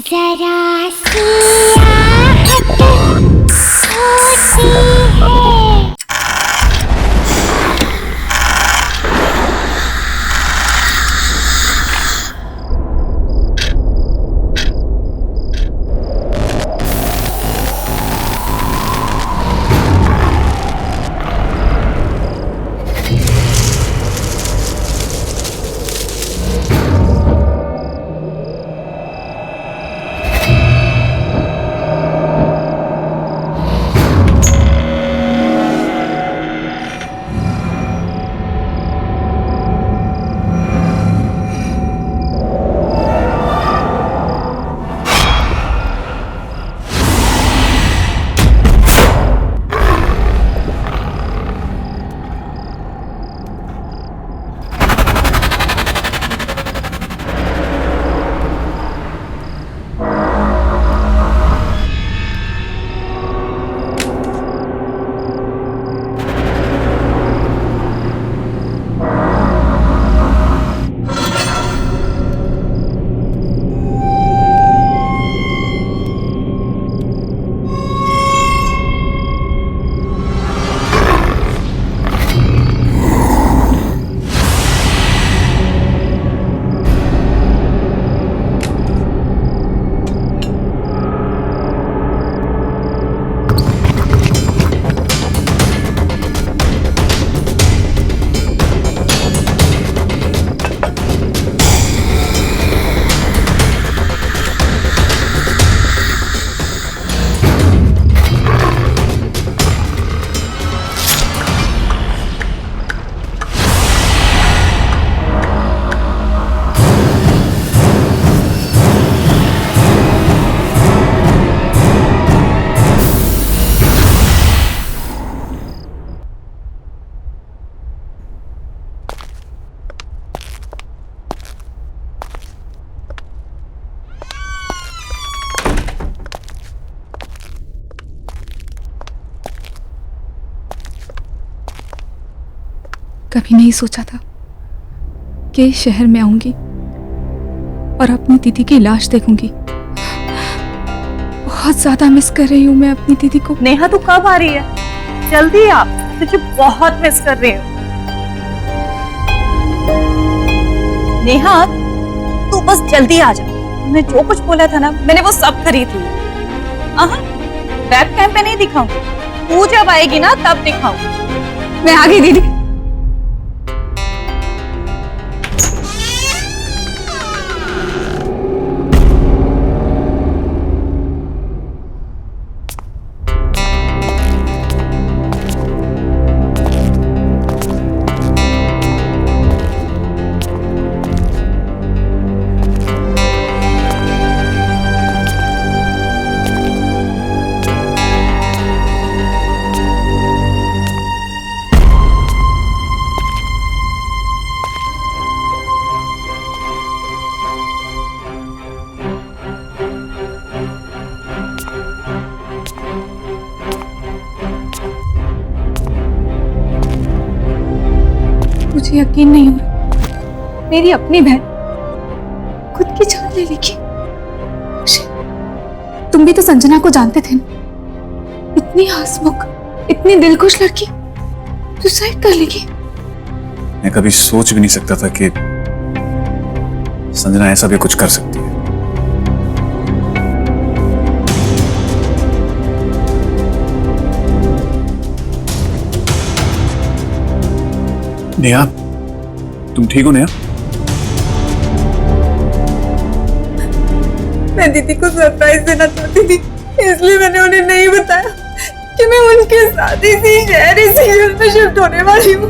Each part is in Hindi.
जरा सी आहट होती है। कभी नहीं सोचा था कि इस शहर में आऊंगी और अपनी दीदी की लाश देखूंगी। बहुत ज्यादा मिस कर रही हूँ मैं अपनी दीदी को। नेहा तू कब आ रही है? जल्दी आ, तुझे बहुत मिस कर रही हूँ। नेहा तू बस जल्दी आ जा। मैं जो कुछ बोला था ना, मैंने वो सब खरीद ली। वेब कैम पे नहीं दिखाऊंगी, तू जब आएगी ना तब दिखाऊंगी। मैं आ गई दीदी। मुझे यकीन नहीं हो रहा, मेरी अपनी बहन खुद की जान ले लेगी। तुम भी तो संजना को जानते थे ना, इतनी हंसमुख, इतनी दिलखुश लड़की सुसाइड कर लेगी। मैं कभी सोच भी नहीं सकता था कि संजना ऐसा भी कुछ कर सकती है। नेहा, तुम ठीक हो नेहा? मैं दीदी को सरप्राइज देना चाहती थी, इसलिए मैंने उन्हें नहीं बताया कि मैं उनके साथ इसी शहर, इसी घर में शिफ्ट होने वाली हूँ।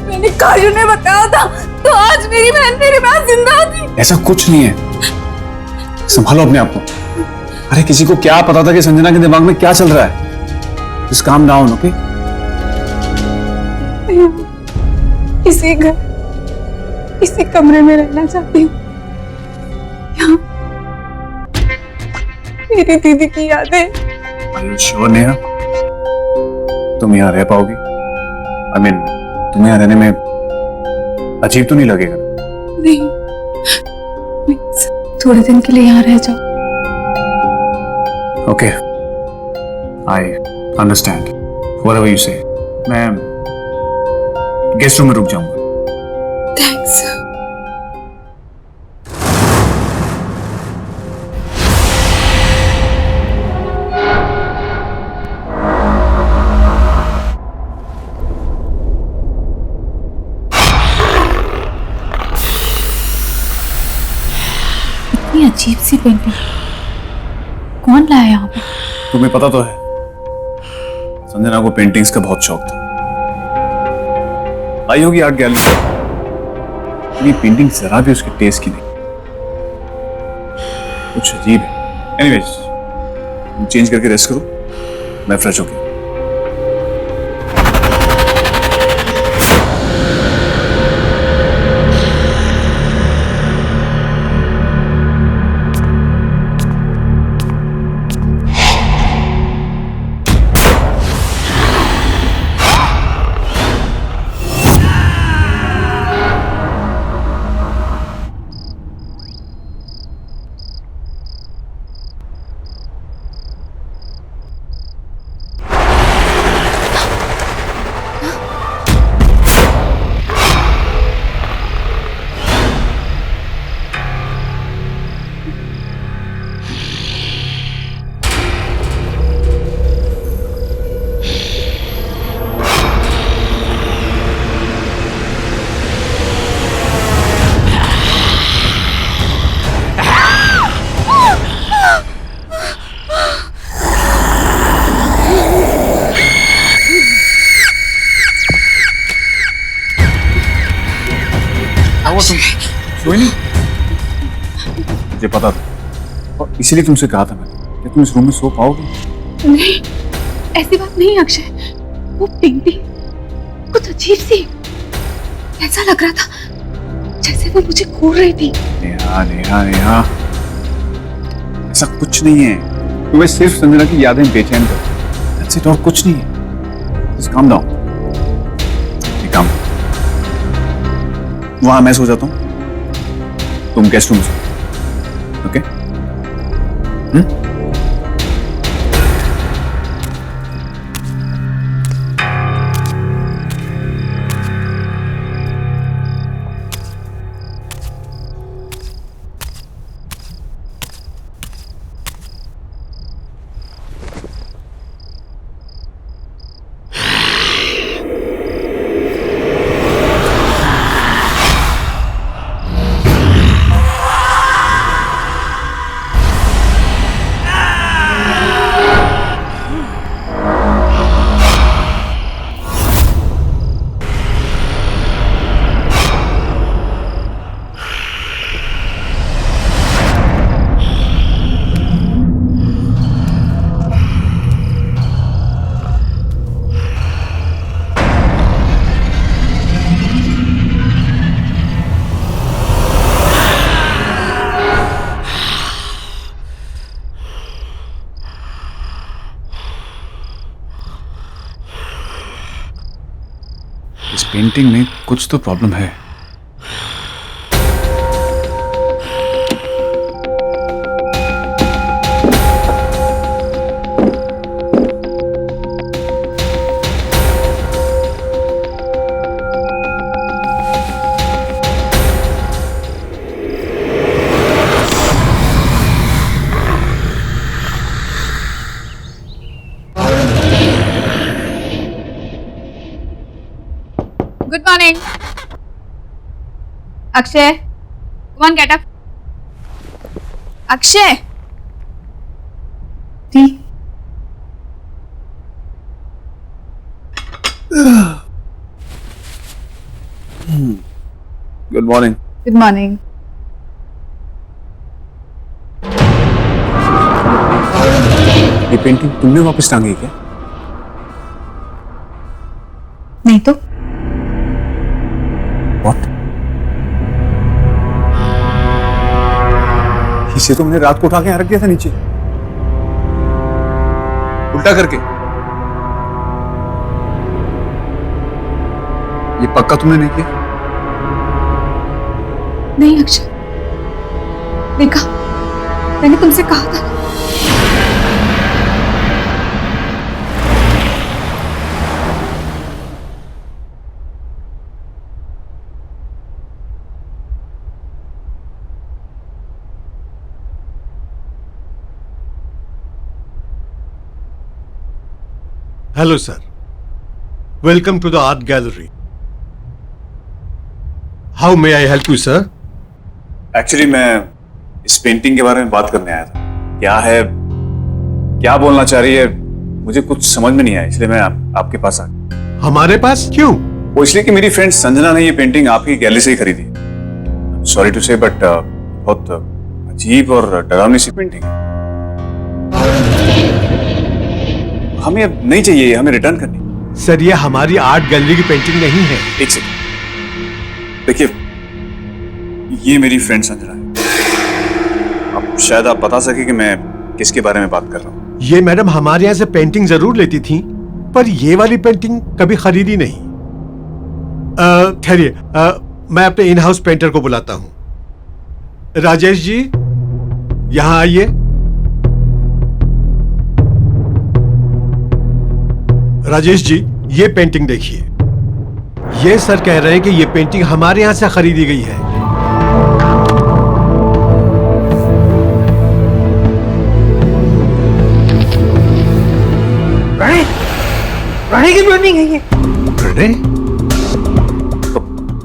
मैंने काजू ने बताया था तो आज मेरी बहन मेरे पास जिंदा थी। ऐसा कुछ नहीं है, संभालो अपने आप को। अरे किसी को क्या पता था कि संजना के दिमाग में क्या चल रहा है। Just calm down, okay? इसी घर, इसी कमरे में रहना चाहती हूँ। यहाँ मेरी दीदी की यादें। Are you sure Neha? तुम यहाँ रह पाओगी? I mean, तुम्हें यहाँ रहने में अजीब तो नहीं लगेगा? नहीं, नहीं थोड़े दिन के लिए यहाँ रह जाओ। Okay, I understand whatever you से। मैं गेस्ट रूम में रुक जाऊंगा। थैंक्स। इतनी अजीब सी पेंटिंग कौन लाया यहाँ पे? तुम्हें पता तो है संजना को पेंटिंग्स का बहुत शौक था। आई होगी आर्ट गैलरी में। ये पेंटिंग जरा भी उसके टेस्ट की नहीं, कुछ अजीब है। एनीवेज, चेंज करके रेस्ट करो, मैं फ्रेश होके। तुम सोई नहीं? मुझे पता था और इसीलिए तुमसे कहा था मैंने कि तुम इस रूम में सो पाओगे। नहीं, ऐसी बात नहीं अक्षय। वो पेंटिंग कुछ अजीब सी, ऐसा लग रहा था जैसे वो मुझे घूर रही थी। नेहा नेहा नेहा, ऐसा कुछ नहीं है। तुम्हें सिर्फ संजना की यादें बेचैन कर, that's it, और कुछ नहीं है। Just calm down। एक काम, वहां मैं सो जाता हूं, तुम गेस्ट रूम में सो। ओके? इस पेंटिंग में कुछ तो प्रॉब्लम है। Good morning. Akshay, come on, get up. Akshay. T. Good morning. Good morning. ये पेंटिंग तुमने वापस टांगी क्या? नहीं तो What? इसे तो मैंने रात को उठा के यहाँ रख दिया था नीचे, उल्टा करके। ये पक्का तुमने नहीं किया? नहीं अक्षय, देखा मैंने तुमसे कहा था ना। Hello, sir. Welcome to the art gallery. How may I help you, sir? Actually मैं इस पेंटिंग के बारे में बात करने आया था। क्या है, क्या बोलना चाह रही है, मुझे कुछ समझ में नहीं आया, इसलिए मैं आपके पास आ गया। हमारे पास क्यों? वो इसलिए कि मेरी फ्रेंड संजना ने ये पेंटिंग आपकी गैलरी से ही खरीदी। सॉरी टू से, बट बहुत अजीब और डरावनी सी पेंटिंग है। हमें अब नहीं चाहिए, हमें रिटर्न करनी। सर, ये हमारी आर्ट गैलरी की पेंटिंग नहीं है। एक सेकंड, देखिए, ये मेरी फ्रेंड संजना है। अब शायद आप बता सके कि मैं किसके बारे में बात कर रहा हूँ। ये मैडम हमारे यहाँ से पेंटिंग जरूर लेती थी, पर ये वाली पेंटिंग कभी खरीदी नहीं। ठहरिए, मैं अपने इन हाउस पेंटर को बुलाता हूँ। राजेश जी, यहाँ आइए। राजेश जी, ये पेंटिंग देखिए। ये सर कह रहे हैं कि ये पेंटिंग हमारे यहां से खरीदी गई है। प्रणय की पेंटिंग है ये। प्रणय? तो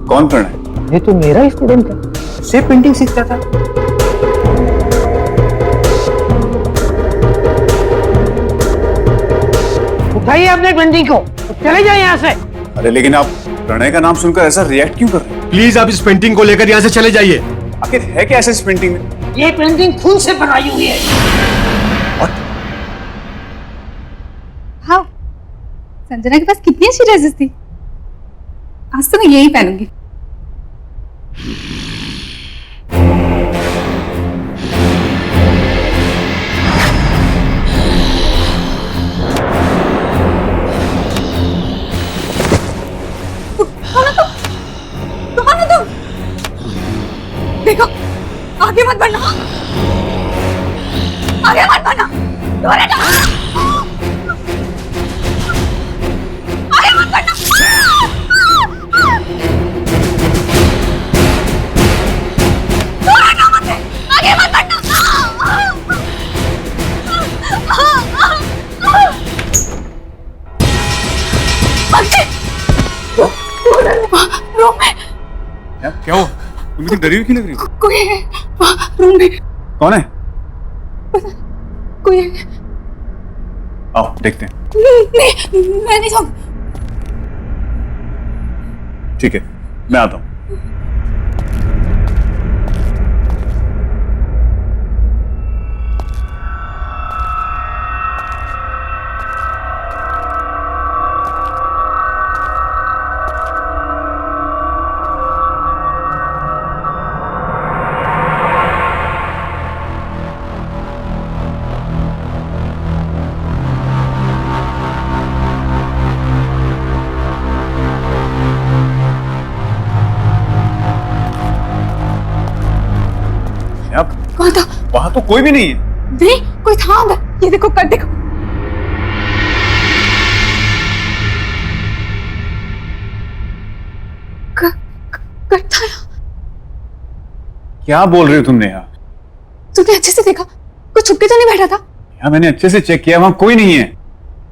कौन प्रणय? ये तो मेरा ही स्टूडेंट है, से पेंटिंग सीखता था। उठाइए अपने पेंटिंग को, चले जाए यहाँ से। अरे लेकिन आप प्रणय का नाम सुनकर ऐसा रिएक्ट क्यों कर रहे हैं? प्लीज आप इस पेंटिंग को लेकर यहाँ से चले जाइए। आखिर है क्या ऐसा इस पेंटिंग में? ये पेंटिंग खुद से बनाई हुई है। हाँ, संजना के पास कितनी अच्छी ड्रेसेस थी। आज तो मैं यही पहनूंगी। कौन हो तुम? देखो, आगे मत बढ़ना, आगे मत बढ़ना, दूर हटो, आगे मत बढ़ना। दूर हटो मुझसे, आगे मत बढ़ना। रूम में क्या हुआ? तुम इतनी डरी हुई क्यों लग रही हो? कोई है रूम में। कौन है? कोई है। आओ देखते हैं। नहीं, मैं नहीं जाऊँ। ठीक है, मैं आता हूँ। कौन था? वहां तो कोई भी नहीं है। नहीं, कोई था अंदर। ये देखो, कट देखो। कट था यहाँ। क्या बोल रही हो तुम नेहा? तुमने अच्छे से देखा? कोई छुप के तो नहीं बैठा था? यार मैंने अच्छे से चेक किया, वहां कोई नहीं है।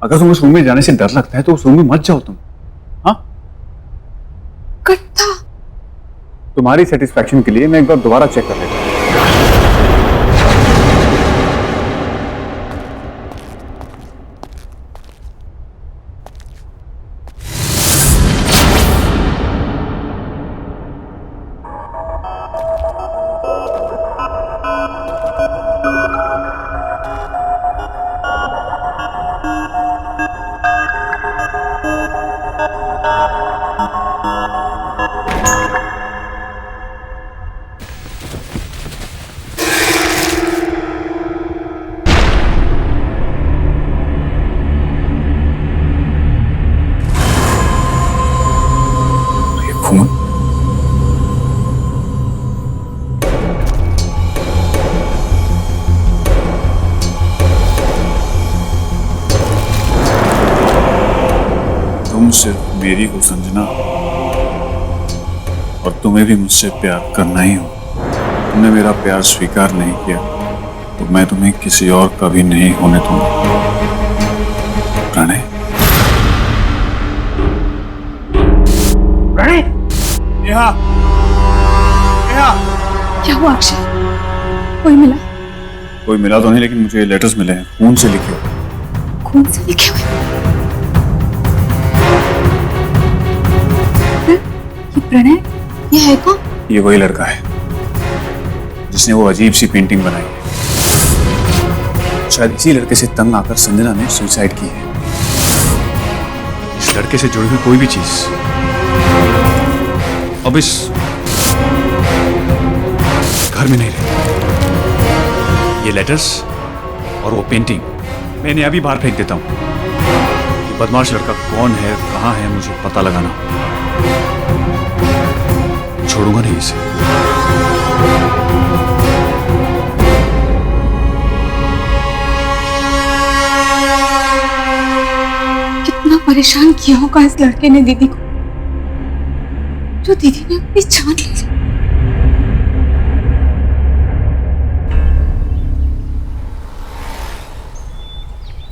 अगर तुम्हें उस रूम में जाने से डर लगता है तो उस रूम में मत जाओ तुम। हाँ, कट था। तुम्हारी सेटिस्फैक्शन के लिए मैं एक बार दोबारा चेक कर लेता हूँ। मेरी हो संजना, और तुम्हें भी मुझसे प्यार करना ही हो। तुमने मेरा प्यार स्वीकार नहीं किया तो मैं तुम्हें किसी और का भी नहीं होने दूंगा। प्रणय, प्रणय, नेहा, नेहा। क्या हुआ अक्षय? कोई मिला? कोई मिला तो नहीं, लेकिन मुझे लेटर्स मिले हैं, खून से लिखे हुए। खून से लिखे हुए? ये प्रणय, ये है कौन? ये वही लड़का है जिसने वो अजीब सी पेंटिंग बनाई है। शायद इसी लड़के से तंग आकर संजना ने सुसाइड की है। इस लड़के से जुड़ी हुई कोई भी चीज अब इस घर में नहीं रहती। ये लेटर्स और वो पेंटिंग मैंने अभी बाहर फेंक देता हूं। ये बदमाश लड़का कौन है, कहां है, मुझे पता लगाना। छोड़ूंगा नहीं इसे। कितना परेशान किया होगा इस लड़के ने दीदी को, जो दीदी ने अपनी जान ली।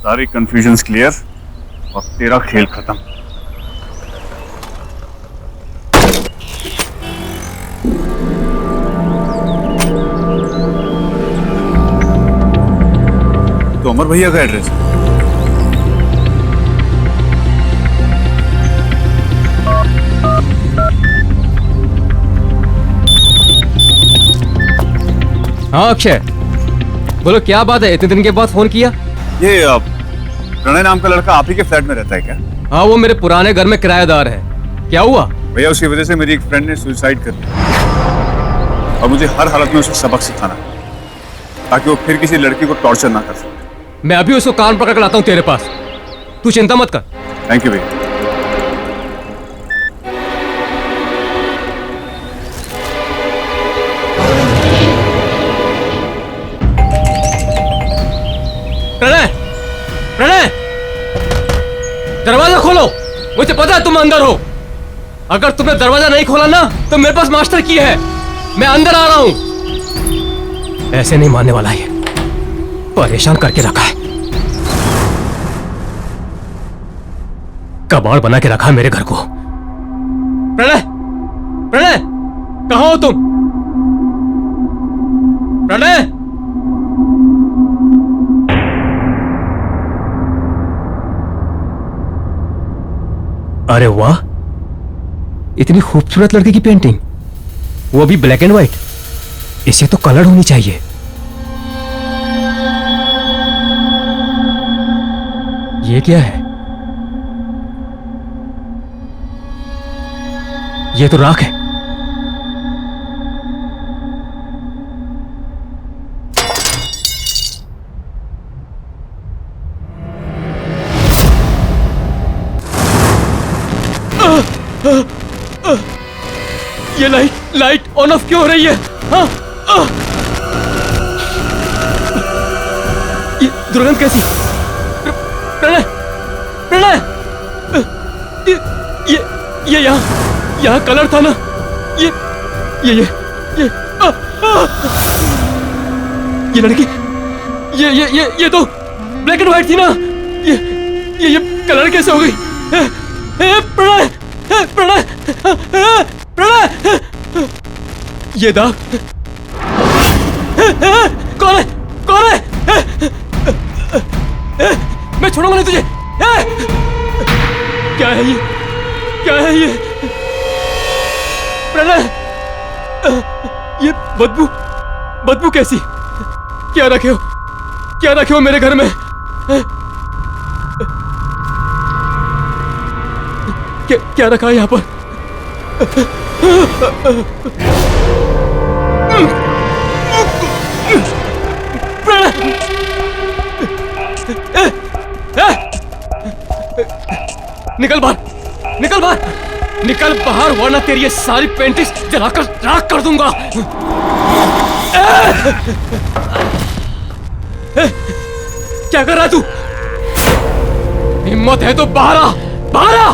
सारी कंफ्यूजन्स क्लियर और तेरा खेल खत्म। तो अमर भैया का एड्रेस है। हाँ अक्षय, बोलो क्या बात है, इतने दिन के बाद फोन किया? ये प्रणय नाम का लड़का आप ही के फ्लैट में रहता है क्या? हाँ, वो मेरे पुराने घर में किराएदार है। क्या हुआ? भैया उसकी वजह से मेरी एक फ्रेंड ने सुसाइड कर लिया और मुझे हर हालत में उसे सबक सिखाना है ताकि वो फिर किसी लड़की को टॉर्चर ना कर सके। मैं अभी उसको कान पकड़ कर लाता हूँ तेरे पास, तू चिंता मत कर। थैंक यू भैया। प्रणय, प्रणय, दरवाजा खोलो, मुझे पता है तुम अंदर हो। अगर तुमने दरवाजा नहीं खोला ना तो मेरे पास मास्टर की है, मैं अंदर आ रहा हूं। ऐसे नहीं मानने वाला है, परेशान करके रखा है, कबाड़ बना के रखा है मेरे घर को। प्रणय, प्रणय, कहां हो तुम? प्रणय, अरे वाह, इतनी खूबसूरत लड़की की पेंटिंग, वो भी ब्लैक एंड व्हाइट। इसे तो कलर होनी चाहिए। ये क्या है? ये तो राख है। ये लाइट ऑन ऑफ क्यों हो रही है? हाँ, ये दुर्गंध कैसी? प्रणय, प्रणय, ये यहाँ कलर था ना? ये लड़की, ये तो ब्लैक एंड व्हाइट थी ना? ये कलर कैसे हो गई? प्रणय, प्रणय, प्रणय, ये दाग कौन है? कौन है? मैं छोड़ूंगा नहीं तुझे। क्या है ये? क्या है ये? प्रणय, ये बदबू कैसी? क्या रखे हो? क्या रखे हो मेरे घर में? क्या रखा है यहाँ पर? निकल बाहर, निकल बाहर, निकल बाहर, वरना तेरी ये सारी पेंटिंग्स जलाकर राख कर दूंगा। क्या कर रहा है तू? हिम्मत है तो बाहर आ, बाहर आ।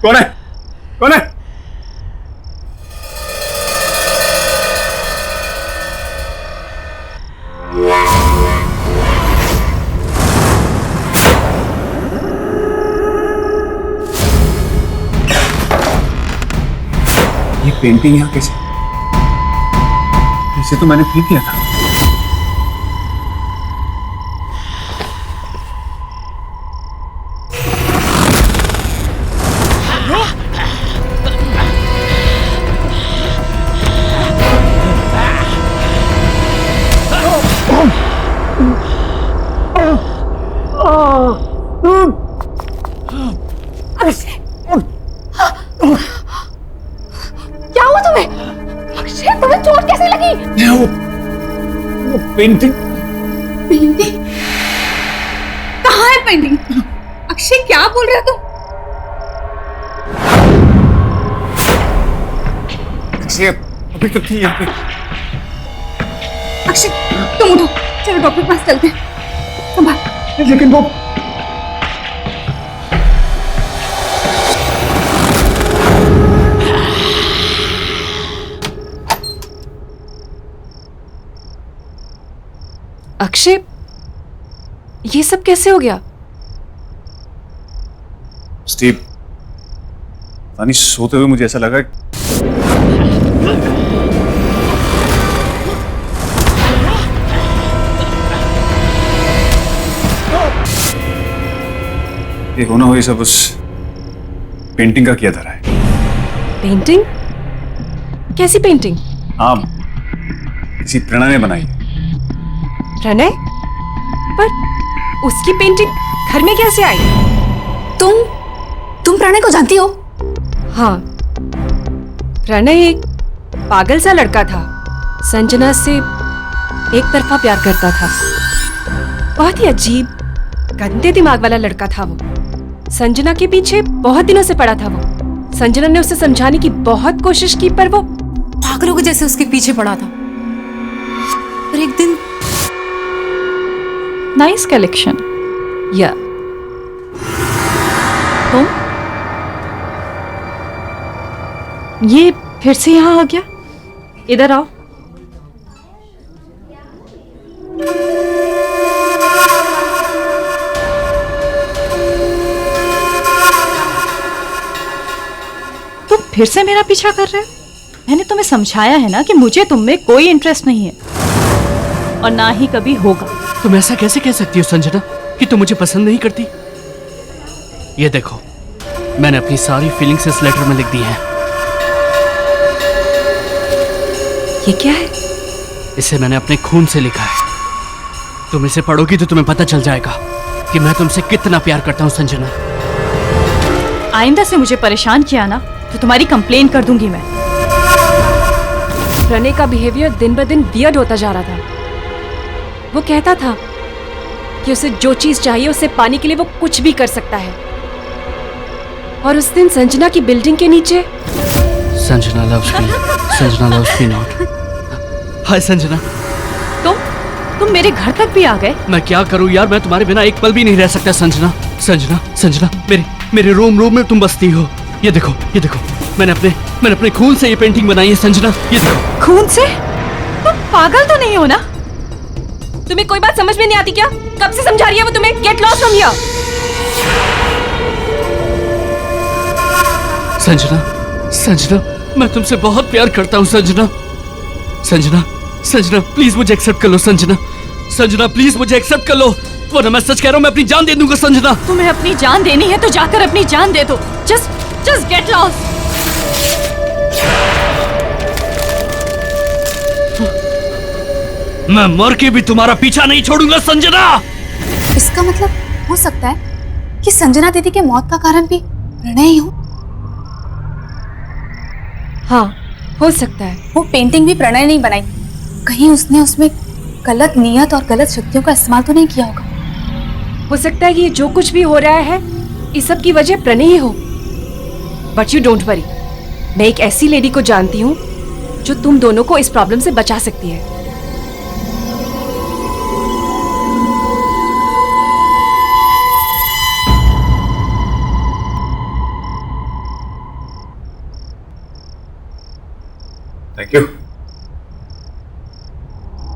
कौन है? कौन है? ये पेंटिंग यहाँ कैसे? इसे तो मैंने फेंक दिया था। क्या हुआ तुम्हें? अक्षय, तुम्हें चोट कैसे लगी? वो पेंटिंग पेंटिंग? कहाँ है पेंटिंग? अक्षय, क्या बोल रहे हो तुम? अक्षय अभी तो थी यहाँ पे। अक्षय, तुम उठो, चलो डॉक्टर के पास चलते हैं। संभाल। लेकिन वो अक्षय, ये सब कैसे हो गया? स्टीव, पानी सोते हुए मुझे ऐसा लगा ये होना हो, ये सब उस पेंटिंग का किया धरा है। पेंटिंग? कैसी पेंटिंग? हाँ, किसी प्रणय ने बनाई है। प्रणय? पर उसकी पेंटिंग घर में कैसे आई? तुम प्रणय को जानती हो? हाँ, प्रणय एक पागल सा लड़का था। संजना से एक तरफा प्यार करता था। बहुत ही अजीब, गंदे दिमाग वाला लड़का था वो। संजना के पीछे बहुत दिनों से पड़ा था वो। संजना ने उसे समझाने की बहुत कोशिश की, पर वो पागलों के जैसे उसके पीछे पड़ा था। पर एक दिन नाइस कलेक्शन। या तुम ये फिर से यहाँ आ गया? इधर आओ। तुम फिर से मेरा पीछा कर रहे हो? मैंने तुम्हें समझाया है ना कि मुझे तुम में कोई इंटरेस्ट नहीं है और ना ही कभी होगा। तुम ऐसा कैसे कह सकती हो संजना कि तुम मुझे पसंद नहीं करती? ये देखो, मैंने अपनी सारी फीलिंग्स इस लेटर में लिख दी हैं। ये क्या है? इसे मैंने अपने खून से लिखा है। तुम इसे पढ़ोगी तो तुम्हें पता चल जाएगा कि मैं तुमसे कितना प्यार करता हूँ संजना। आइंदा से मुझे परेशान किया ना तो तुम्हारी कंप्लेन कर दूंगी मैं। प्रणय का बिहेवियर दिन ब दिन वियर्ड होता जा रहा था। वो कहता था कि उसे जो चीज चाहिए उसे पाने के लिए वो कुछ भी कर सकता है। और उस दिन संजना की बिल्डिंग के नीचे Sanjana loves me, Sanjana loves me not. Hi Sanjana. तुम मेरे घर तक भी आ गए? मैं क्या करूं यार, मैं तुम्हारे बिना एक पल भी नहीं रह सकता संजना। संजना, संजना, मेरे रूम में तुम बसती हो। ये देखो, ये देखो, मैंने अपने खून से ये पेंटिंग बनाई है संजना, ये देखो। खून से? तुम पागल तो नहीं हो ना? तुम्हें कोई बात समझ में नहीं आती क्या? कब से समझा रही है वो तुम्हें? Get lost from here. Sanjana, Sanjana, मैं तुमसे बहुत प्यार करता हूँ संजना। संजना, संजना, प्लीज मुझे एक्सेप्ट कर लो संजना। संजना, प्लीज मुझे एक्सेप्ट कर लो, वरना मैं सच कह रहा हूँ, मैं अपनी जान दे दूंगा संजना। तुम्हें अपनी जान देनी है तो जाकर अपनी जान दे दो। Just get lost. मैं मर के भी तुम्हारा पीछा नहीं छोड़ूंगा संजना। इसका मतलब हो सकता है कि संजना दीदी के मौत का कारण भी प्रणय ही हो। हाँ, हो सकता है। वो पेंटिंग भी प्रणय नहीं बनाई, कहीं उसने उसमें गलत नियत और गलत शक्तियों का इस्तेमाल तो नहीं किया होगा। हो सकता है कि ये जो कुछ भी हो रहा है इस सब की वजह प्रणय ही हो। बट यू डोंट वरी, मैं एक ऐसी लेडी को जानती हूँ जो तुम दोनों को इस प्रॉब्लम से बचा सकती है। Thank you.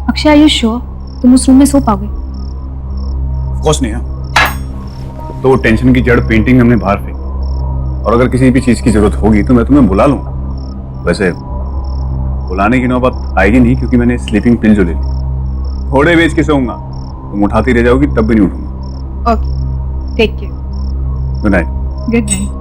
Akshay, are you sure तुम उस रूम में सो पाओगे? ऑफ कोर्स नहीं है। तो टेंशन की जड़ पेंटिंग हमने बाहर फेंकी, और अगर किसी भी चीज की जरूरत होगी तो मैं तुम्हें बुला लूंगा। वैसे बुलाने की नौबत आएगी नहीं, क्योंकि मैंने स्लीपिंग पिल जो ले ली। घोड़े बेच के सोऊंगा, तुम उठाती रह जाओगी तब भी नहीं उठूंगा। Okay, take care. Good night. Good night.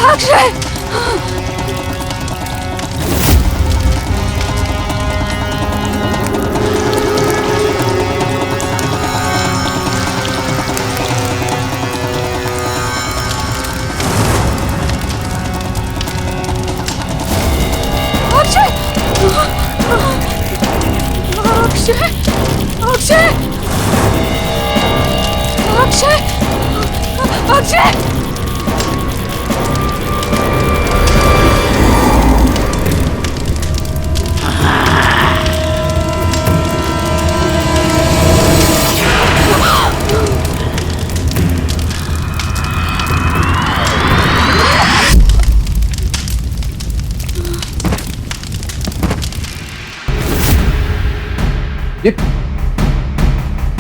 Akshay! Akshay! Akshay! Akshay! Akshay! Akshay!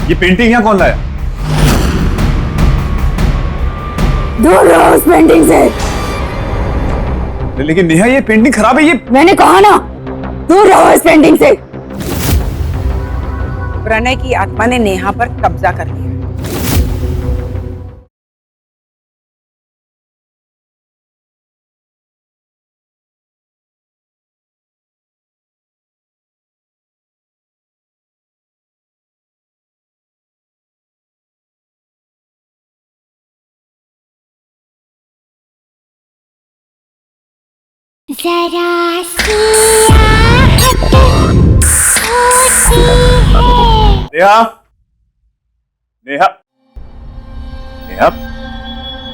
ये पेंटिंग यहाँ कौन लाया? दूर रहो उस पेंटिंग से। लेकिन नेहा, ये पेंटिंग खराब है। ये मैंने कहा ना, दूर रहो इस पेंटिंग से। प्रणय की आत्मा ने नेहा पर कब्जा कर लिया। जरा सी आहट होती है। नेहा, नेहा, नेहा,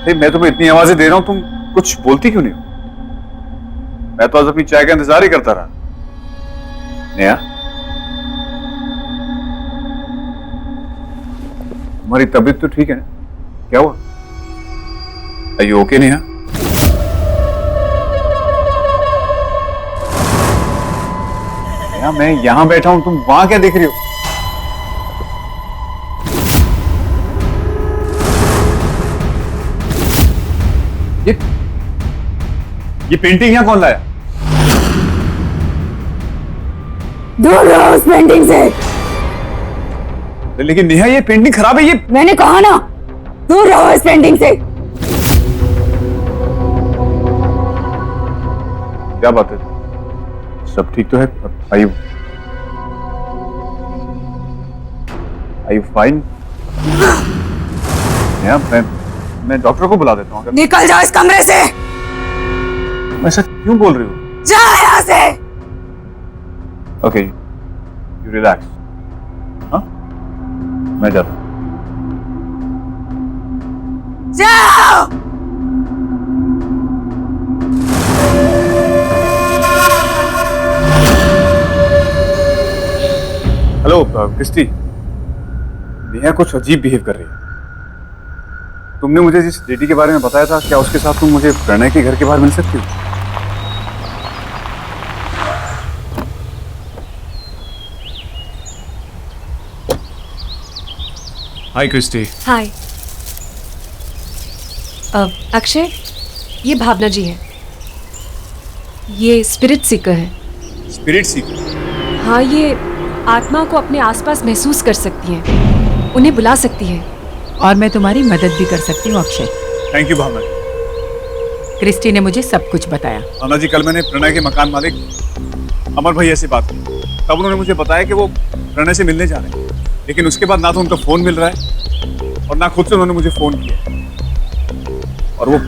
अरे मैं तुम्हें इतनी आवाजें दे रहा हूं, तुम कुछ बोलती क्यों नहीं हो? मैं तो आज अपनी चाय का इंतजार ही करता रहा। नेहा, तुम्हारी तबीयत तो ठीक है ना? क्या हुआ? Are you okay, Neha? Neha, मैं यहां बैठा हूं, तुम वहां क्या देख रही हो? ये पेंटिंग यहां कौन लाया? दूर रहो उस पेंटिंग से। लेकिन नेहा, ये पेंटिंग खराब है। ये मैंने कहा ना, दूर रहो इस पेंटिंग से। क्या बात है? सब ठीक तो है? आयु फाइन? नेहा, मैं डॉक्टर को बुला देता हूँ। अगर निकल जाओ इस कमरे से। ऐसा क्यों बोल रही हो? जा यहाँ से। Okay, you relax. हाँ, मैं जाता हूँ। जाओ। हेलो क्रिस्टी, नेहा कुछ अजीब बिहेव कर रही है। तुमने मुझे जिस लेडी के बारे में बताया था, क्या उसके साथ तुम मुझे प्रणय के घर के बाहर मिल सकती हो? हाय क्रिस्टी। हाय। अक्षय, ये भावना जी है। ये स्पिरिट सीकर है। स्पिरिट सीकर? हाँ, ये आत्मा को अपने आसपास महसूस कर सकती हैं, उन्हें बुला सकती है। और मैं तुम्हारी मदद भी कर सकती हूँ Akshay. Thank you Bhavana. Christy ने मुझे सब कुछ बताया। भावना जी, कल मैंने प्रणय के मकान मालिक अमर भैया से बात की। तब उन्होंने मुझे बताया कि वो प्रणय से मिलने जा रहे हैं, लेकिन उसके बाद ना तो उनका फोन मिल रहा है और ना खुद से उन्होंने मुझे फोन किया। और वो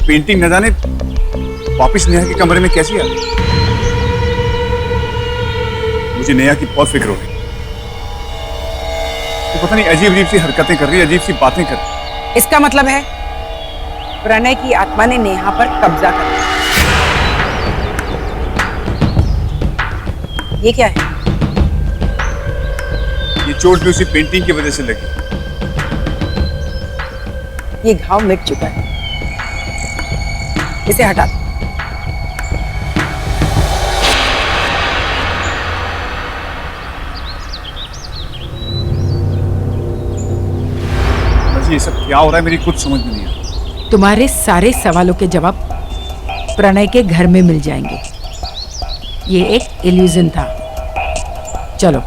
पेंटिंग न जाने वापिस नेहा के कमरे में कैसी आ गई। मुझे नेहा की बहुत फिक्र हो रही है। तो पता नहीं अजीब अजीब सी हरकतें कर रही है, अजीब सी बातें कर रही है। इसका मतलब है प्रणय की आत्मा ने नेहा पर कब्जा कर लिया। ये क्या है? ये चोट भी उसी पेंटिंग की वजह से लगी। ये घाव मिट चुका है, इसे हटा दो। ये सब क्या हो रहा है, मेरी कुछ समझ में नहीं आ रहा। तुम्हारे सारे सवालों के जवाब प्रणय के घर में मिल जाएंगे। ये एक इल्यूजन था। चलो।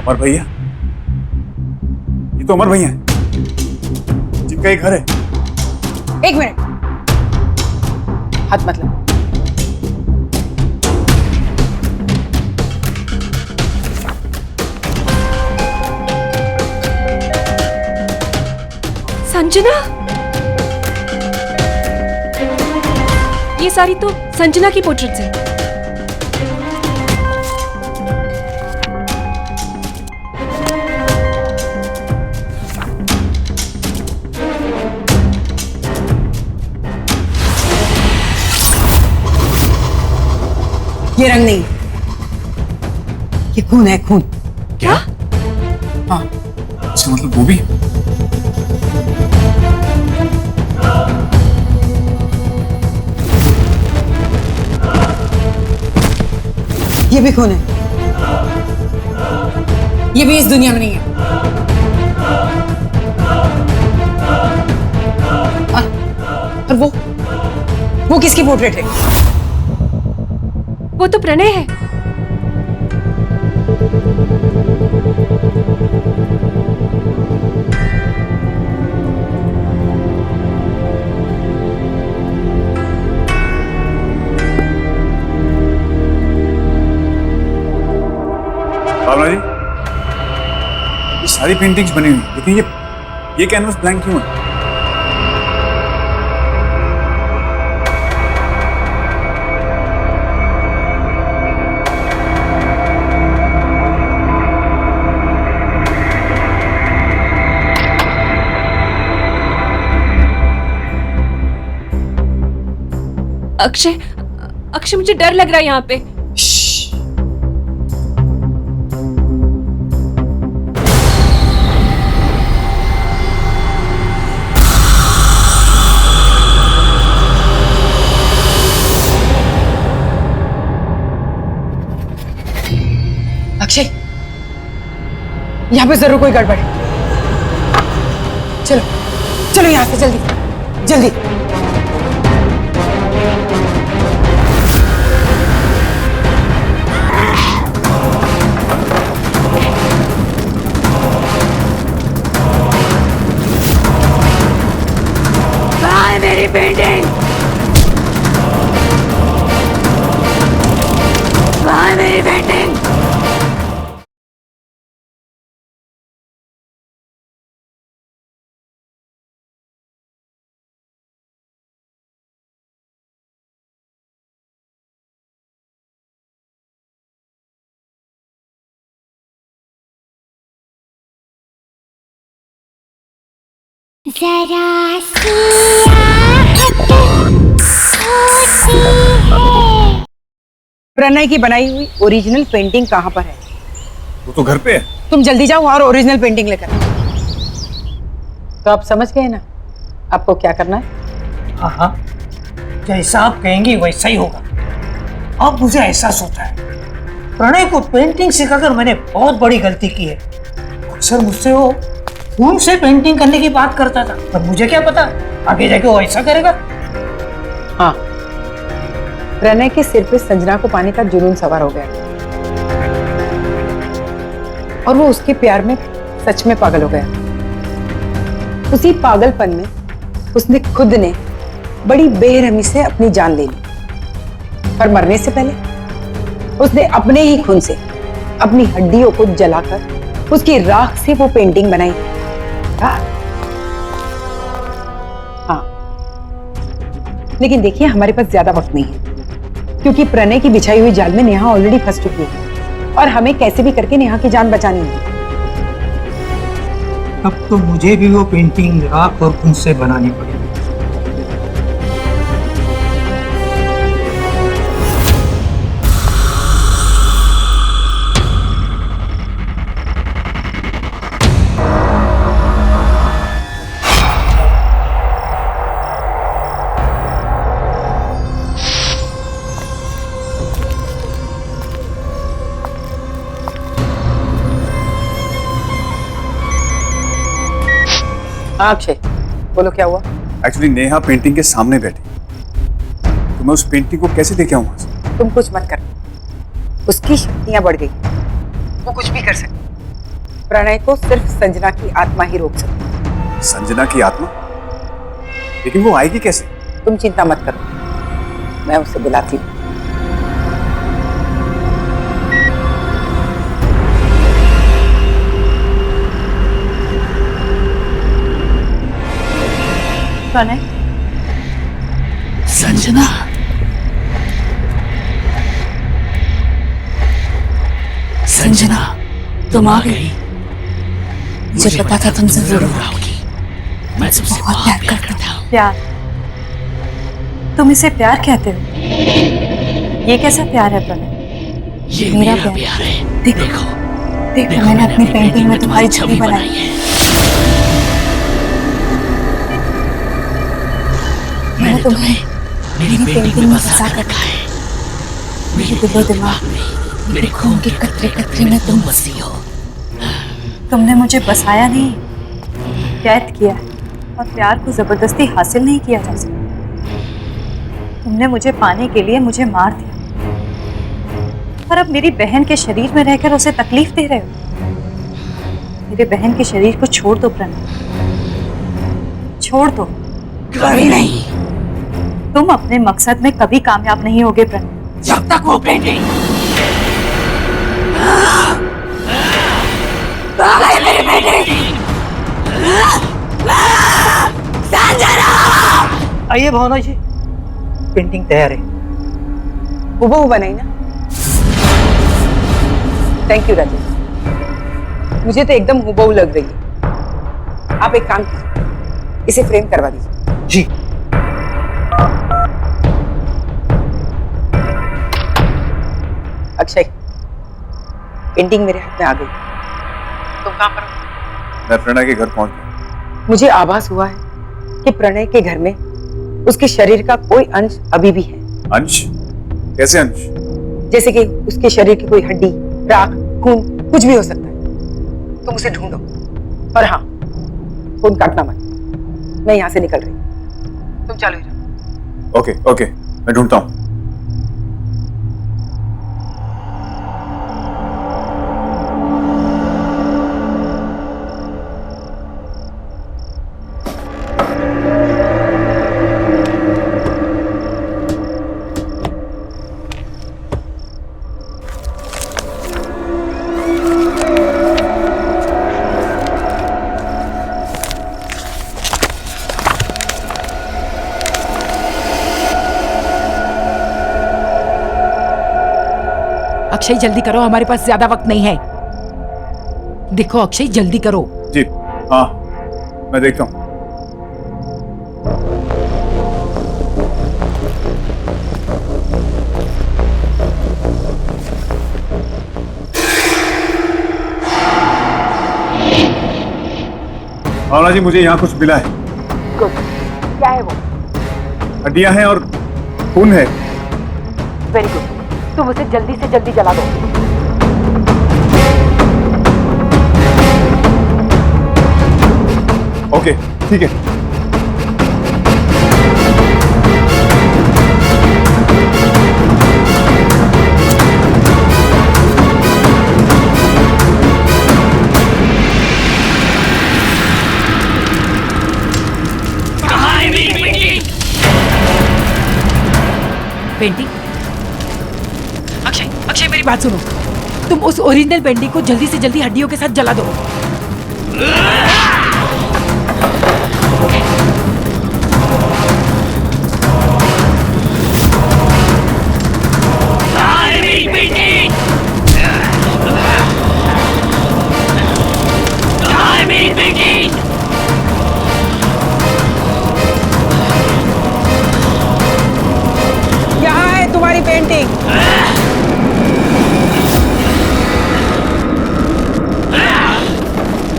अमर भैया, ये तो अमर भैया हैं, जिनका एक घर है। एक मिनट, हाथ मत लगा। संजना, ये सारी तो संजना की पोर्ट्रेट्स है। ये रंग नहीं, ये खून है, खून। क्या? हाँ। अच्छा, मतलब वो भी? ये भी खून है। ये भी इस दुनिया में नहीं है। और वो किसकी पोर्ट्रेट है? वो तो प्रणय है। भावना जी, ये सारी पेंटिंग्स बनी हुई, लेकिन ये कैनवस ब्लैंक क्यों है? अक्षय, अक्षय मुझे डर लग रहा है यहाँ पे। अक्षय, यहाँ पे जरूर कोई गड़बड़ है। चलो चलो यहाँ से जल्दी जल्दी। कहाँ है मेरी पेंटिंग? कहाँ है मेरी पेंटिंग? जरा सी आहट होती है। प्रणय की बनाई हुई ओरिजिनल पेंटिंग कहाँ पर है? वो तो घर पे है। तुम जल्दी जाओ और ओरिजिनल पेंटिंग लेकर आओ। तो आप समझ गए ना आपको क्या करना है? हाँ हाँ, जैसा आप कहेंगी वैसा ही होगा। अब मुझे एहसास होता है प्रणय को पेंटिंग सिखाकर मैंने बहुत बड़ी गलती की है। अक्सर मुझसे वो खून से पेंटिंग करने की बात करता था, पर मुझे क्या पता आगे जाके वो ऐसा करेगा। हाँ, प्रणय के सिर पे संजना को पाने का जुनून सवार हो गया और वो उसके प्यार में सच में पागल हो गया। उसी पागलपन में उसने खुद ने बड़ी बेरहमी से अपनी जान ले ली। पर मरने से पहले उसने अपने ही खून से अपनी हड्डियों को जलाकर उसकी राख से वो पेंटिंग बनाई। हाँ, लेकिन देखिए हमारे पास ज्यादा वक्त नहीं है, क्योंकि प्रणय की बिछाई हुई जाल में नेहा ऑलरेडी फंस चुकी है और हमें कैसे भी करके नेहा की जान बचानी है। अब तो मुझे भी वो पेंटिंग राख और खून से बनानी पड़ेगी। हाँ अक्षय, बोलो क्या हुआ? एक्चुअली नेहा पेंटिंग के सामने बैठी, तो मैं उस पेंटिंग को कैसे लेके आऊं वहां से? तुम कुछ मत कर, उसकी शक्तियां बढ़ गई, वो कुछ भी कर सकती। प्रणय को सिर्फ संजना की आत्मा ही रोक सकती। संजना की आत्मा? लेकिन वो आएगी कैसे? तुम चिंता मत करो, मैं उसे बुलाती हूँ। प्रणय, संजना, संजना, तुम आ गई। मुझे पता था तुम जरूर आओगी। मैं तुमसे बहुत प्यार करता हूँ। प्यार? तुम इसे प्यार कहते हो? ये कैसा प्यार है प्रणय? ये मेरा मेरा प्यार। प्यार है। देखो, देखो, देखो मैंने अपनी पेंटिंग में तुम्हारी छवि बनाई है। मैंने तुम्हें मेरी पेंटिंग में बसा कर रखा है। मेरे दिलो दिमाग में, मेरे खून के कतरे कतरे में तुम बसी हो। तुमने मुझे बसाया नहीं, कैद किया है, और प्यार को जबरदस्ती हासिल नहीं किया जा सकता। तुमने मुझे पाने के लिए मुझे मार दिया, पर अब मेरी बहन के शरीर में रहकर उसे तकलीफ दे रहे हो। मेरे बहन के शरीर को छोड़ दो प्रणय, छोड़ दो। कभी नहीं। तुम अपने मकसद में कभी कामयाब नहीं होगे प्रणय। जब तक वो पेंटिंग मेरे बेटे। आइए भावना जी, पेंटिंग तैयार है। हूबहू बनाई ना? थैंक यू राजेश, मुझे तो एकदम हूबहू लग रही है। आप एक काम कीजिए, इसे फ्रेम करवा दीजिए। जी। अक्षय, पेंटिंग मेरे हाथ में आ गई। तुम कहाँ पर हो? मैं प्रणय के घर पहुंच गया। मुझे आभास हुआ है कि प्रणय के घर में उसके शरीर का कोई अंश अभी भी है। अंश? कैसे अंश? जैसे कि उसके शरीर की कोई हड्डी, राख, खून, कुछ भी हो सकता है। तुम उसे ढूंढो। और हाँ, फोन काटना मत, मैं यहां से निकल रही हूं। तुम चालू ही रहो। ओके ओके, मैं ढूंढता हूं। अक्षय जल्दी करो, हमारे पास ज्यादा वक्त नहीं है। देखो अक्षय जल्दी करो। जी हाँ, मैं देखता हूं। भावना जी, मुझे यहाँ कुछ मिला है। क्या है वो? हड्डियां हैं और खून है। वेरी गुड, तुम उसे जल्दी से जल्दी जला दो। ओके ठीक है। पेंटिंग? अक्षय अक्षय मेरी बात सुनो, तुम उस ओरिजिनल पेंटिंग को जल्दी से जल्दी हड्डियों के साथ जला दो। यहाँ है तुम्हारी पेंटिंग।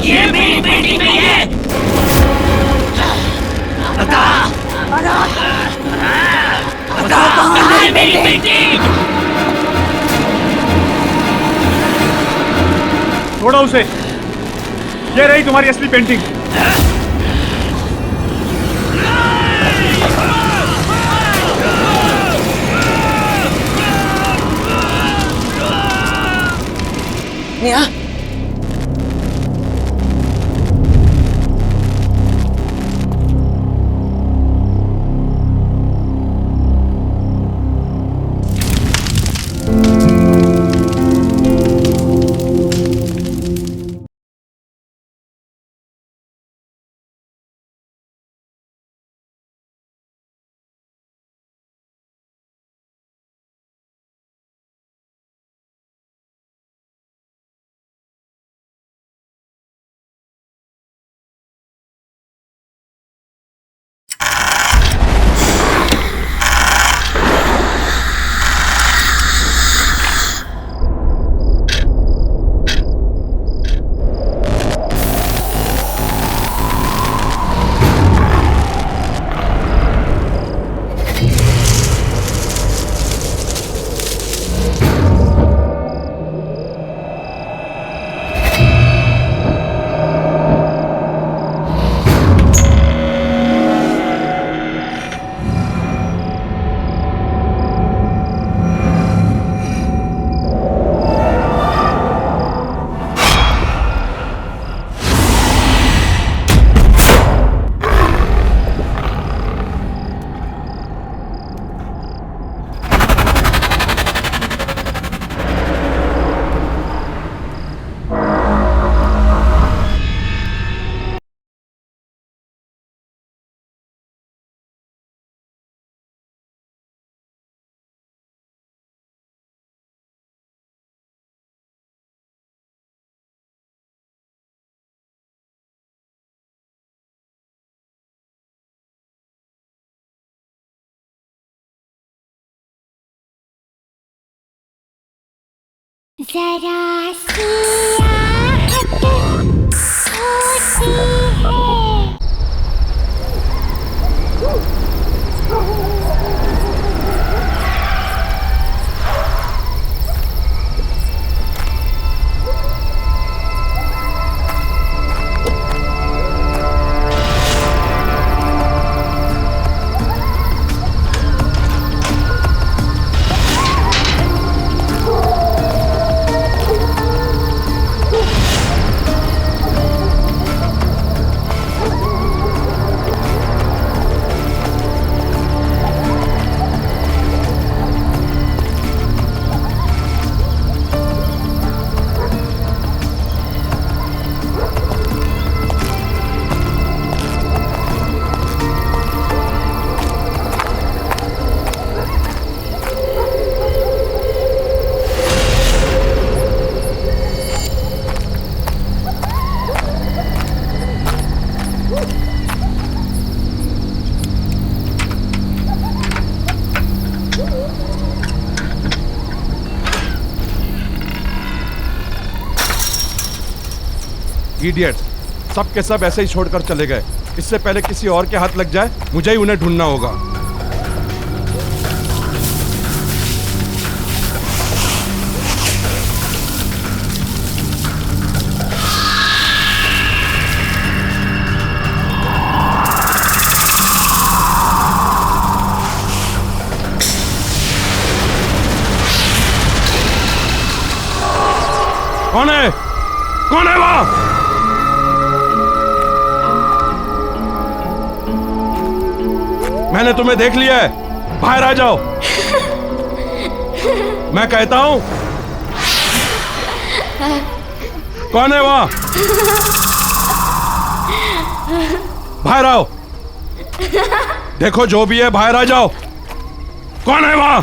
ये मेरी पेंटिंग नहीं है। कहाँ है मेरी पेंटिंग? छोड़ो उसे, ये रही तुम्हारी असली पेंटिंग। नेहा, जरा सी आहट होती है। इडियट, सब के सब ऐसे ही छोड़कर चले गए। इससे पहले किसी और के हाथ लग जाए, मुझे ही उन्हें ढूंढना होगा। कौन है? कौन है वहां? मैंने तुम्हें देख लिया है, बाहर आ जाओ। मैं कहता हूं, कौन है वहां? बाहर आओ। देखो जो भी है, बाहर आ जाओ। कौन है वहां?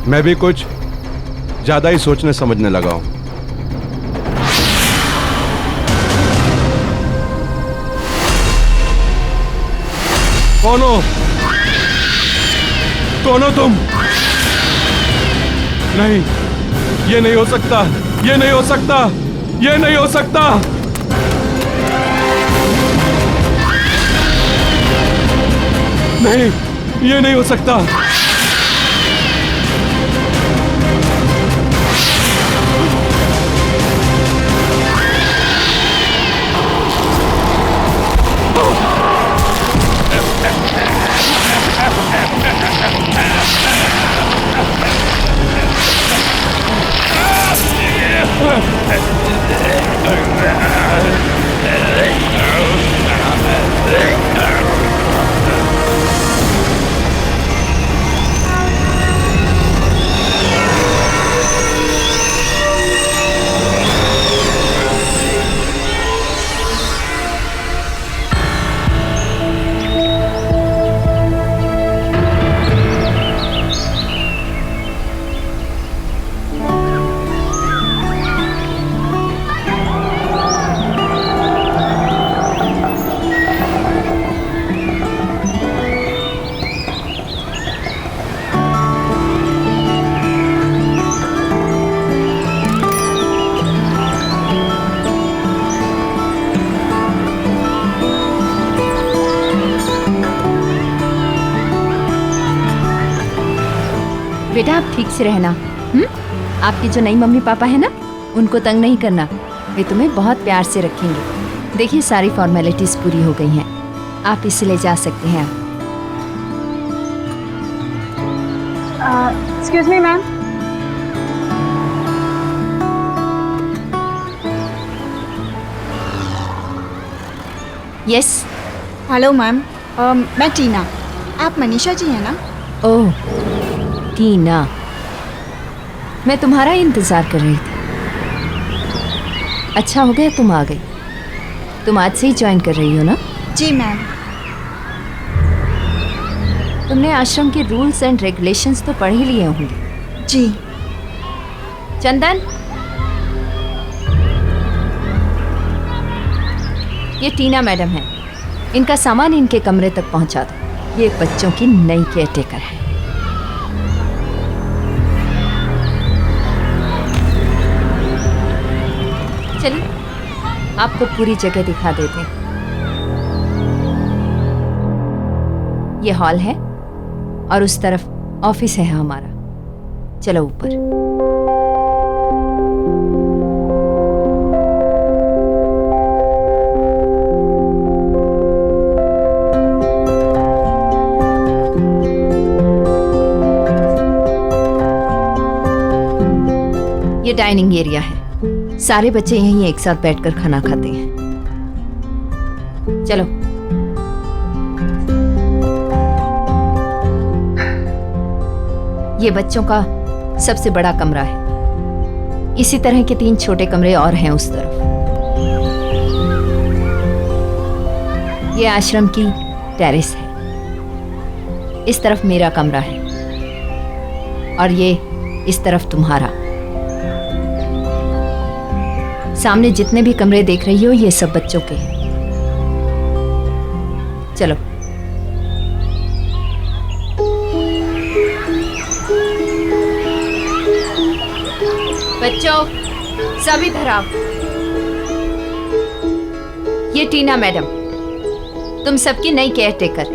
मैं भी कुछ ज्यादा ही सोचने समझने लगा हूं। कौन हो? कौन हो तुम? नहीं, ये नहीं हो सकता, ये नहीं हो सकता, ये नहीं हो सकता। नहीं, ये नहीं हो सकता। बेटा आप ठीक से रहना। आपकी जो नई मम्मी पापा है ना, उनको तंग नहीं करना, वे तुम्हें बहुत प्यार से रखेंगे। देखिए सारी फॉर्मेलिटीज पूरी हो गई हैं, आप इसे ले जा सकते हैं। Excuse me ma'am. Yes. Hello ma'am, मैं टीना। आप मनीषा जी हैं ना? ओह टीना, मैं तुम्हारा इंतजार कर रही थी। अच्छा हो गया तुम आ गई। तुम आज से ही ज्वाइन कर रही हो ना? जी मैम। तुमने आश्रम के रूल्स एंड रेगुलेशंस तो पढ़ ही लिए होंगे। जी। चंदन, ये टीना मैडम है। इनका सामान इनके कमरे तक पहुंचा दो। ये बच्चों की नई केयरटेकर है। चलिए आपको पूरी जगह दिखा देते हैं। ये हॉल है और उस तरफ ऑफिस है हमारा। चलो ऊपर। ये डाइनिंग एरिया है। सारे बच्चे यहीं एक साथ बैठकर खाना खाते हैं। चलो। ये बच्चों का सबसे बड़ा कमरा है। इसी तरह के 3 छोटे कमरे और हैं उस तरफ। ये आश्रम की टेरेस है। इस तरफ मेरा कमरा है और ये इस तरफ तुम्हारा। सामने जितने भी कमरे देख रही हो ये सब बच्चों के हैं। चलो। बच्चों सब इधर आओ। ये टीना मैडम, तुम सबकी नई केयरटेकर।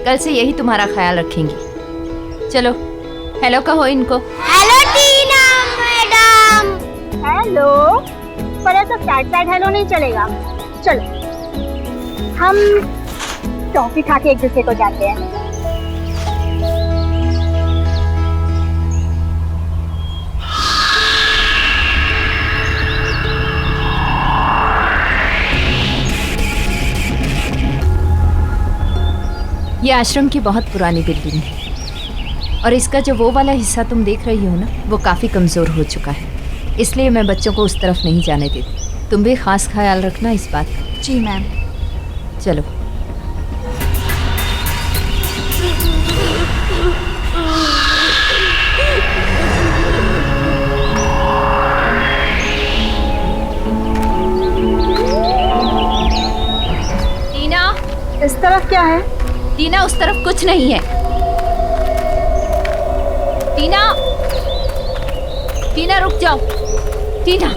कल से यही तुम्हारा ख्याल रखेंगी। चलो हेलो कहो इनको। हेलो टीना मैडम। हेलो। पर ऐसा सैड हेलो नहीं चलेगा। चलो हम टॉफी खा के एक दूसरे को जाते हैं। ये आश्रम की बहुत पुरानी बिल्डिंग है और इसका जो वो वाला हिस्सा तुम देख रही हो ना, वो काफ़ी कमज़ोर हो चुका है। इसलिए मैं बच्चों को उस तरफ नहीं जाने देती। तुम भी खास ख्याल रखना इस बात का। जी मैम। चलो। टीना, इस तरफ क्या है? टीना उस तरफ कुछ नहीं है। टीना, टीना रुक जाओ। टीना,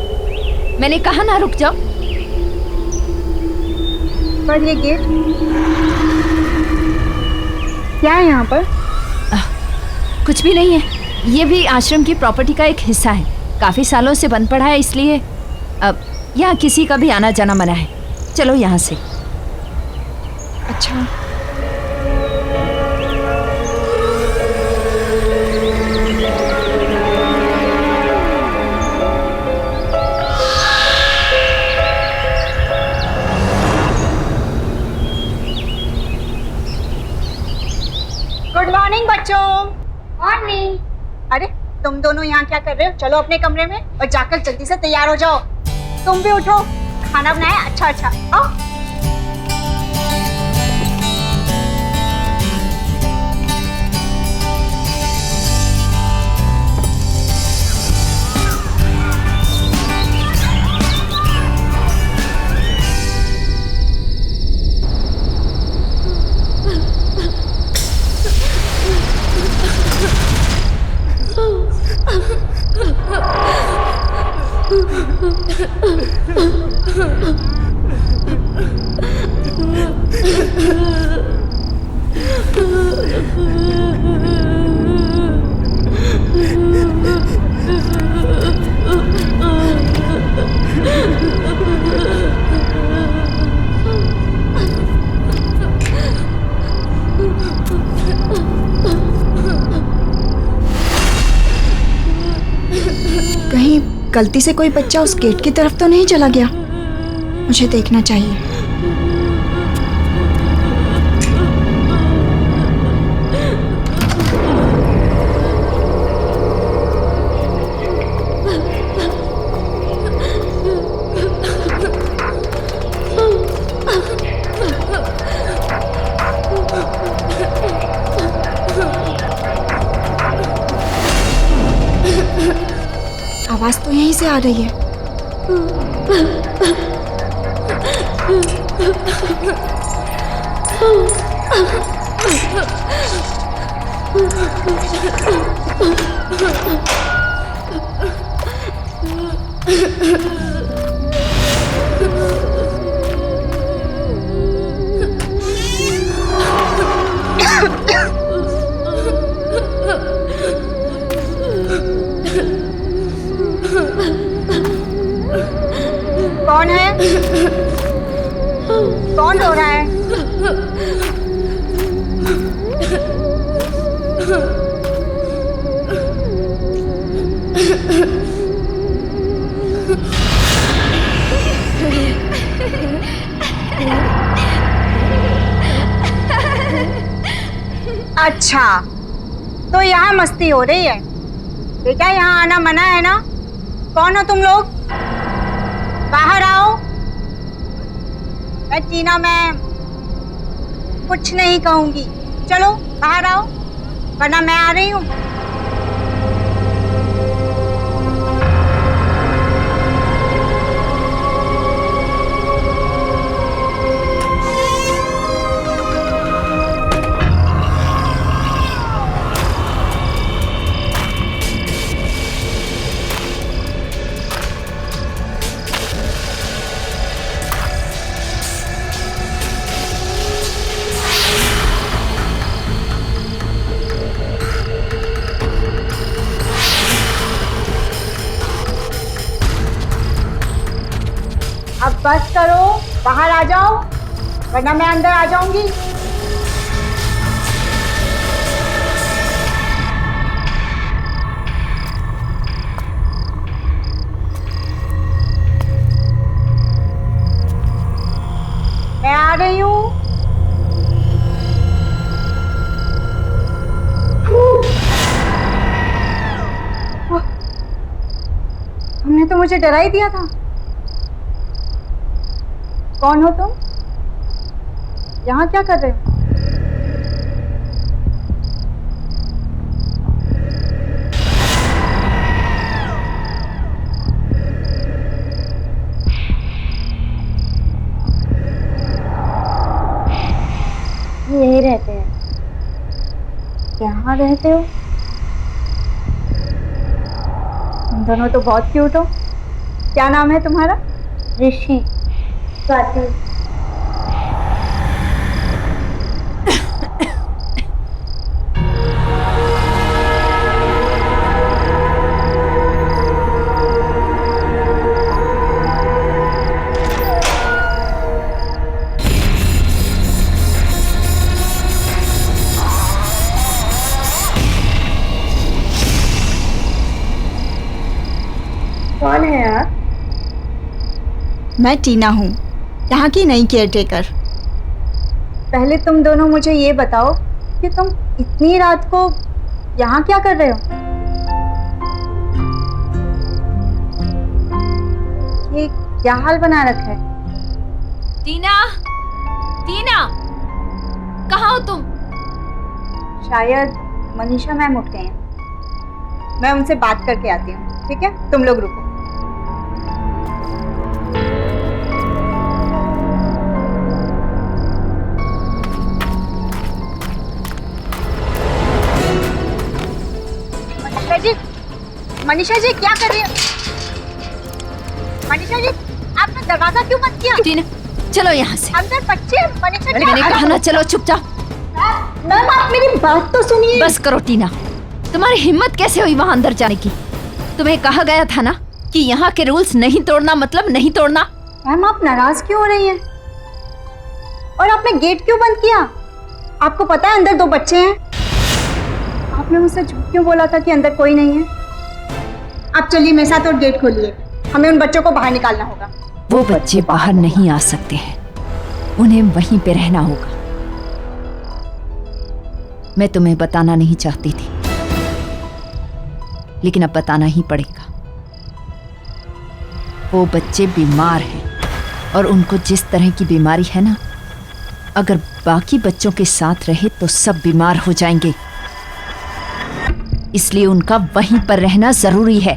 मैंने कहा ना रुक जाओ। पर ये गेट क्या है यहाँ पर? कुछ भी नहीं है। ये भी आश्रम की प्रॉपर्टी का एक हिस्सा है। काफी सालों से बंद पड़ा है, इसलिए अब यहाँ किसी का भी आना जाना मना है। चलो यहाँ से। अच्छा। गुड मॉर्निंग बच्चों। मॉर्निंग। अरे तुम दोनों यहाँ क्या कर रहे हो? चलो अपने कमरे में और जाकर जल्दी से तैयार हो जाओ। तुम भी उठो, खाना बनाया। अच्छा अच्छा आओ। कहीं गलती से कोई बच्चा उस गेट की तरफ तो नहीं चला गया? मुझे देखना चाहिए। आवाज तो यहीं से आ रही है। कौन है? कौन रो रहा है? अच्छा, तो यहाँ मस्ती हो रही है। बेटा यहाँ आना मना है ना? कौन हो तुम लोग? बाहर आओ। मैं टीना मैम कुछ नहीं कहूंगी। चलो बाहर आओ, वरना मैं आ रही हूँ। अब बस करो, बाहर आ जाओ, वरना मैं अंदर आ जाऊंगी। मैं आ रही हूँ। तुमने तो मुझे डरा ही दिया था। कौन हो तुम? यहाँ क्या कर रहे हो? यहीं रहते हैं। यहाँ रहते हो? तुम दोनों तो बहुत क्यूट हो। क्या नाम है तुम्हारा? ऋषि। स्वाति। कौन है आप? मैं टीना हूँ, यहाँ की नई केयरटेकर। पहले तुम दोनों मुझे ये बताओ कि तुम इतनी रात को यहाँ क्या कर रहे हो? ये क्या हाल बना रखा है? टीना, टीना, कहाँ हो तुम? शायद मनीषा मैम उठ गए हैं। मैं उनसे बात करके आती हूँ, ठीक है? तुम लोग रुको। मनीषा जी क्या कर रही है? मनीषा जी आपने दरवाजा क्यों बंद किया? टीना चलो यहाँ से। अंदर बच्चे। मनीषा जी मैंने कहा ना चलो चुपचाप। मैम आप मेरी बात तो सुनिए। बस करो टीना, तुम्हारी हिम्मत कैसे हुई वहां अंदर जाने की? तुम्हें कहा गया था ना कि यहाँ के रूल्स नहीं तोड़ना मतलब नहीं तोड़ना। मैम आप नाराज क्यों हो रही हैं? और आपने गेट क्यों बंद किया? आपको पता है अंदर 2 बच्चे हैं। आपने मुझसे झूठ क्यों बोला था कि अंदर कोई नहीं है? आप चलिए मेरे साथ और गेट खोलिए। हमें उन बच्चों को बाहर निकालना होगा। वो बच्चे बाहर नहीं आ सकते हैं, उन्हें वहीं पे रहना होगा। मैं तुम्हें बताना नहीं चाहती थी, लेकिन अब बताना ही पड़ेगा। वो बच्चे बीमार हैं और उनको जिस तरह की बीमारी है ना, अगर बाकी बच्चों के साथ रहे तो सब बीमार हो जाएंगे। इसलिए उनका वहीं पर रहना जरूरी है।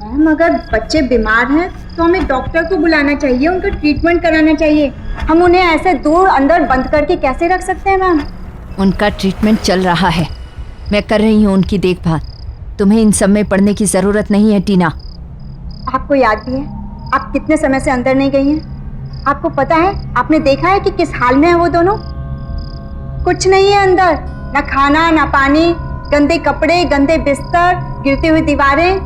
मैम अगर बच्चे बीमार हैं तो हमें डॉक्टर को बुलाना चाहिए, उनका ट्रीटमेंट कराना चाहिए। हम उन्हें ऐसे दूर अंदर बंद करके कैसे रख सकते हैं मैम? उनका ट्रीटमेंट चल रहा है, मैं कर रही हूँ उनकी देखभाल। तुम्हें इन सब में पड़ने की जरूरत नहीं है टीना। आपको याद भी है आप कितने समय से अंदर नहीं गई हैं? आपको पता है, आपने देखा है कि किस हाल में है वो दोनों? कुछ नहीं है अंदर, ना खाना ना पानी, गंदे कपड़े, गंदे बिस्तर, गिरती हुई दीवारें।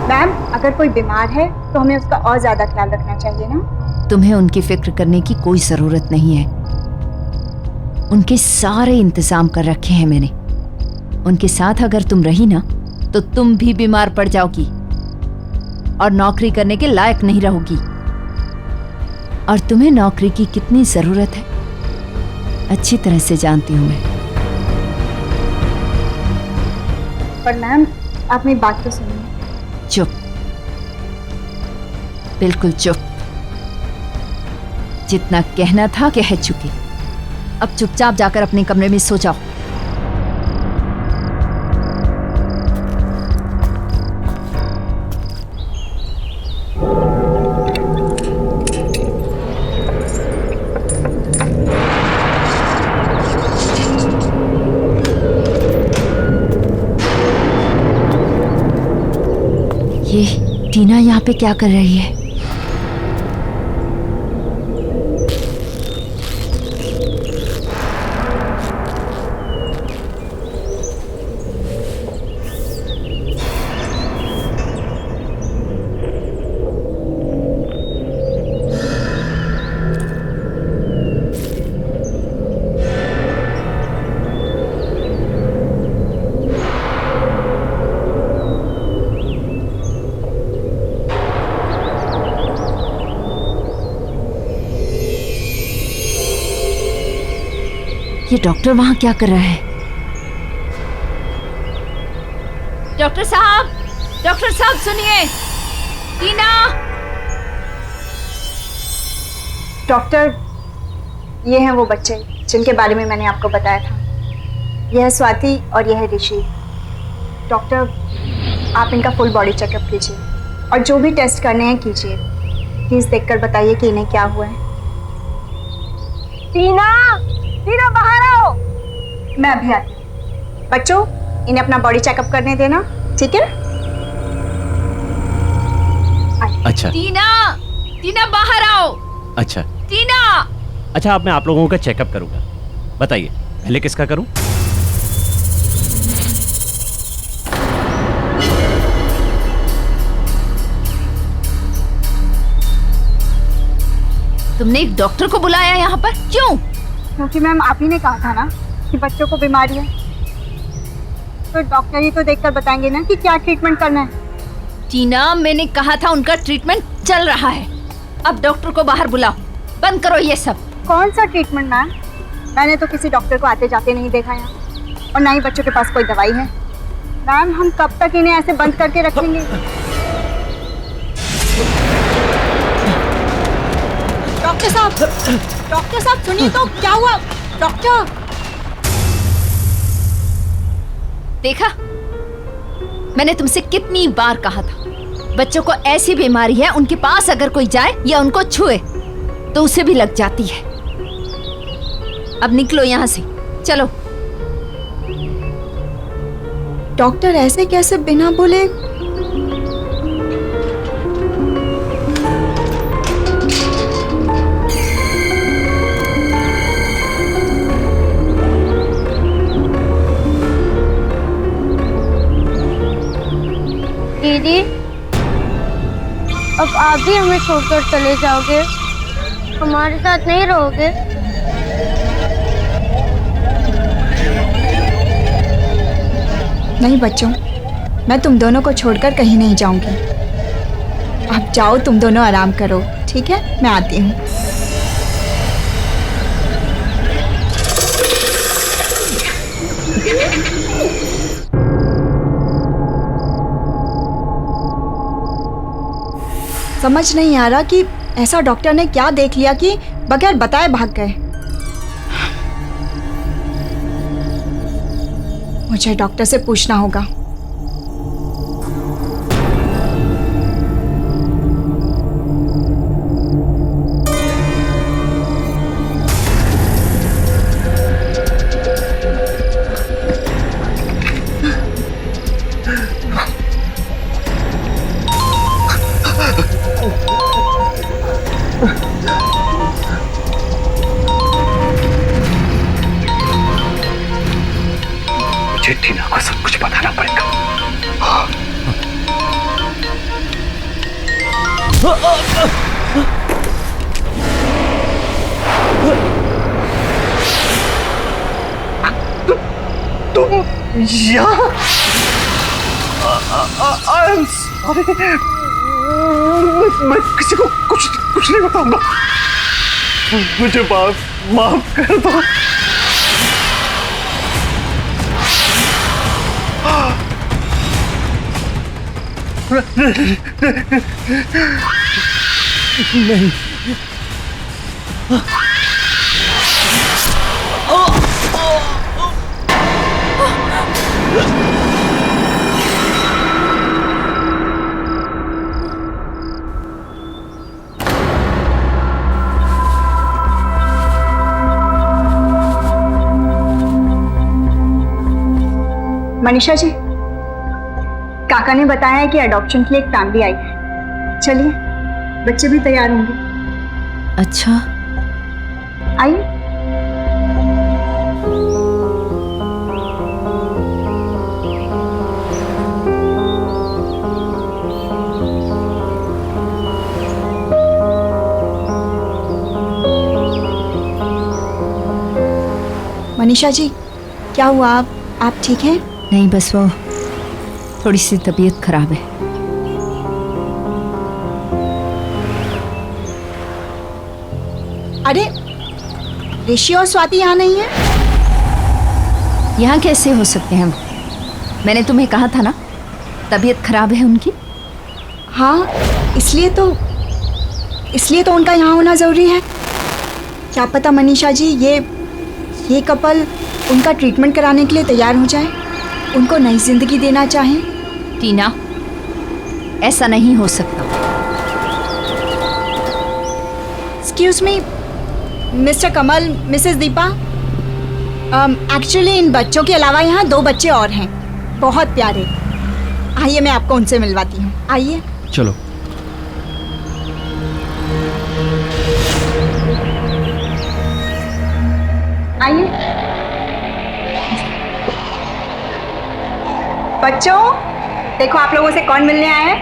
मैम, अगर कोई बीमार है तो हमें उसका और ज्यादा ख्याल रखना चाहिए ना? तुम्हें उनकी फिक्र करने की कोई जरूरत नहीं है। उनके सारे इंतजाम कर रखे हैं मैंने। उनके साथ अगर तुम रही ना तो तुम भी बीमार पड़ जाओगी और नौकरी करने के लायक नहीं रहोगी। और तुम्हें नौकरी की कितनी जरूरत है अच्छी तरह से जानती हूं मैं। पर मैम, आप मेरी बात तो सुनिए। चुप, बिल्कुल चुप। जितना कहना था कह चुकी। अब चुपचाप जाकर अपने कमरे में सो जाओ। ये टीना यहाँ पे क्या कर रही है? ये डॉक्टर वहां क्या कर रहा है? डॉक्टर साहब सुनिए। टीना। डॉक्टर, ये हैं वो बच्चे जिनके बारे में मैंने आपको बताया था। यह है स्वाति और यह है ऋषि। डॉक्टर, आप इनका फुल बॉडी चेकअप कीजिए और जो भी टेस्ट करने हैं कीजिए। प्लीज देखकर बताइए कि इन्हें क्या हुआ है। टीना बाहर आओ। मैं अभी आती हूँ। बच्चों, इन्हें अपना बॉडी चेकअप करने देना, ठीक है? अच्छा। टीना बाहर आओ। अच्छा। टीना। अच्छा, अब मैं आप लोगों का चेकअप करूंगा। बताइए पहले किसका करूं? तुमने एक डॉक्टर को बुलाया यहाँ पर, क्यों? क्योंकि मैम, आप ही ने कहा था ना कि बच्चों को बीमारी है, तो डॉक्टर ही तो देखकर बताएंगे ना कि क्या ट्रीटमेंट करना है। टीना, मैंने कहा था उनका ट्रीटमेंट चल रहा है। अब डॉक्टर को बाहर बुलाओ, बंद करो ये सब। कौन सा ट्रीटमेंट मैम? मैंने तो किसी डॉक्टर को आते जाते नहीं देखा यहाँ, और ना ही बच्चों के पास कोई दवाई है। मैम, हम कब तक इन्हें ऐसे बंद करके रखेंगे? डॉक्टर साहब सुनिए तो, क्या हुआ? डॉक्टर, देखा, मैंने तुमसे कितनी बार कहा था, बच्चों को ऐसी बीमारी है, उनके पास अगर कोई जाए या उनको छुए तो उसे भी लग जाती है। अब निकलो यहाँ से, चलो। डॉक्टर ऐसे कैसे बिना बोले? दीदी, अब आप भी हमें छोड़कर चले जाओगे? हमारे साथ नहीं रहोगे? नहीं बच्चों, मैं तुम दोनों को छोड़कर कहीं नहीं जाऊंगी। अब जाओ, तुम दोनों आराम करो, ठीक है? मैं आती हूँ। समझ नहीं आ रहा कि ऐसा डॉक्टर ने क्या देख लिया कि बगैर बताए भाग गए। मुझे डॉक्टर से पूछना होगा। मुझे टीना को सब कुछ बताना पड़ेगा। तुम यहाँ? मैं किसी को कुछ नहीं बताऊंगा। मुझे माफ कर दो। नहीं। मनीषा जी, काका ने बताया है कि अडॉप्शन के लिए एक फैमिली आई है। चलिए, बच्चे भी तैयार होंगे। अच्छा, आइए। मनीषा जी, क्या हुआ? आप ठीक हैं? नहीं, बस वो थोड़ी सी तबीयत खराब है। अरे, ऋषि और स्वाति यहाँ नहीं है? यहाँ कैसे हो सकते हैं? मैंने तुम्हें कहा था ना, तबीयत खराब है उनकी। हाँ, इसलिए तो उनका यहाँ होना जरूरी है। क्या पता मनीषा जी, ये कपल उनका ट्रीटमेंट कराने के लिए तैयार हो जाए, उनको नई जिंदगी देना चाहें। टीना, ऐसा नहीं हो सकता। Excuse me, mister Kamal, Mrs Deepa, actually in बच्चों के अलावा यहाँ 2 बच्चे और हैं, बहुत प्यारे। आइए, मैं आपको उनसे मिलवाती हूँ। आइए। चलो। आइए। बच्चों, देखो आप लोगों से कौन मिलने आया है।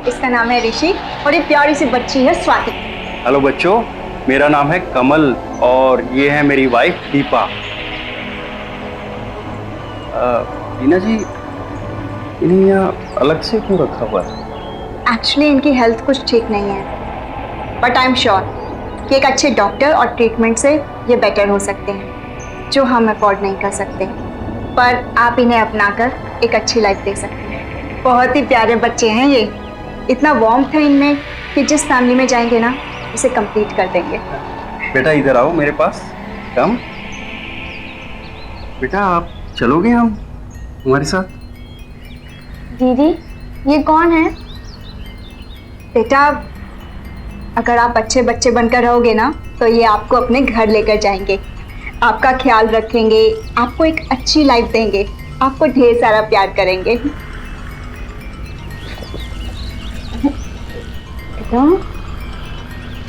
इसका नाम है ऋषि और ये प्यारी सी बच्ची है स्वाति। हेलो बच्चों, मेरा नाम है कमल और ये है मेरी वाइफ दीपा। टीना जी, इन्हें यहाँ अलग से क्यों रखा हुआ है? एक्चुअली इनकी हेल्थ कुछ ठीक नहीं है, बट आई एम श्योर कि एक अच्छे डॉक्टर और ट्रीटमेंट से ये बेटर हो सकते हैं, जो हम अफोर्ड नहीं कर सकते। पर आप इन्हें अपनाकर एक अच्छी लाइफ दे सकते हैं। बहुत ही प्यारे बच्चे हैं ये, इतना वार्मथ है इनमें कि जिस फैमिली में जाएंगे ना, उसे कंप्लीट कर देंगे। बेटा इधर आओ मेरे पास, कम। बेटा आप चलोगे हम हमारे साथ? दीदी, ये कौन है? बेटा, अगर आप अच्छे बच्चे बनकर रहोगे ना, तो ये आपको अपने घर लेकर जाएंगे, आपका ख्याल रखेंगे, आपको एक अच्छी लाइफ देंगे, आपको ढेर सारा प्यार करेंगे।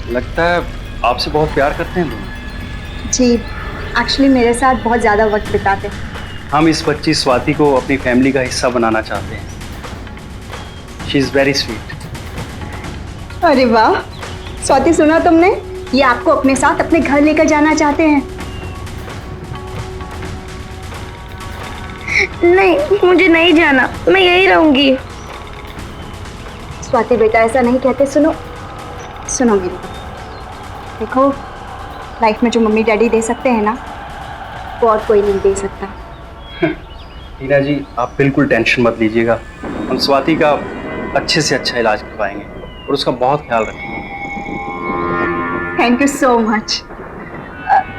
लगता है आपसे बहुत प्यार करते हैं दोनों। जी, एक्चुअली मेरे साथ बहुत ज़्यादा वक्त बिताते हैं। हम इस बच्ची स्वाति को अपनी फैमिली का हिस्सा बनाना चाहते हैं। She is very sweet. अरे वाह स्वाति, सुना तुमने? ये आपको अपने साथ अपने घर लेकर जाना चाहते हैं। नहीं, मुझे नहीं जाना, मैं यहीं रहूंगी। स्वाति बेटा, ऐसा नहीं कहते। सुनो मेरी बात। देखो, लाइफ में जो मम्मी डैडी दे सकते हैं ना, वो और कोई नहीं दे सकता। टीना जी, आप बिल्कुल टेंशन मत लीजिएगा, हम स्वाति का अच्छे से अच्छा इलाज करवाएंगे और उसका बहुत ख्याल रखेंगे। Thank you so much.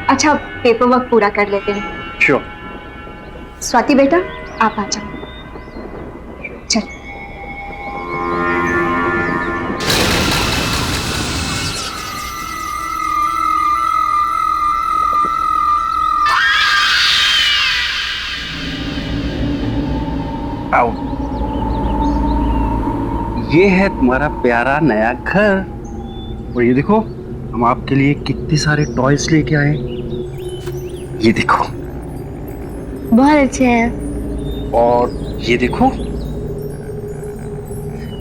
अच्छा, पेपर वर्क पूरा कर लेते हैं। श्योर। स्वाति बेटा, आप आ जाओ। चल। आओ, ये है तुम्हारा प्यारा नया घर। और ये देखो, हम आपके लिए कितने सारे टॉयज लेके आए। ये देखो, बहुत अच्छे हैं। और ये देखो,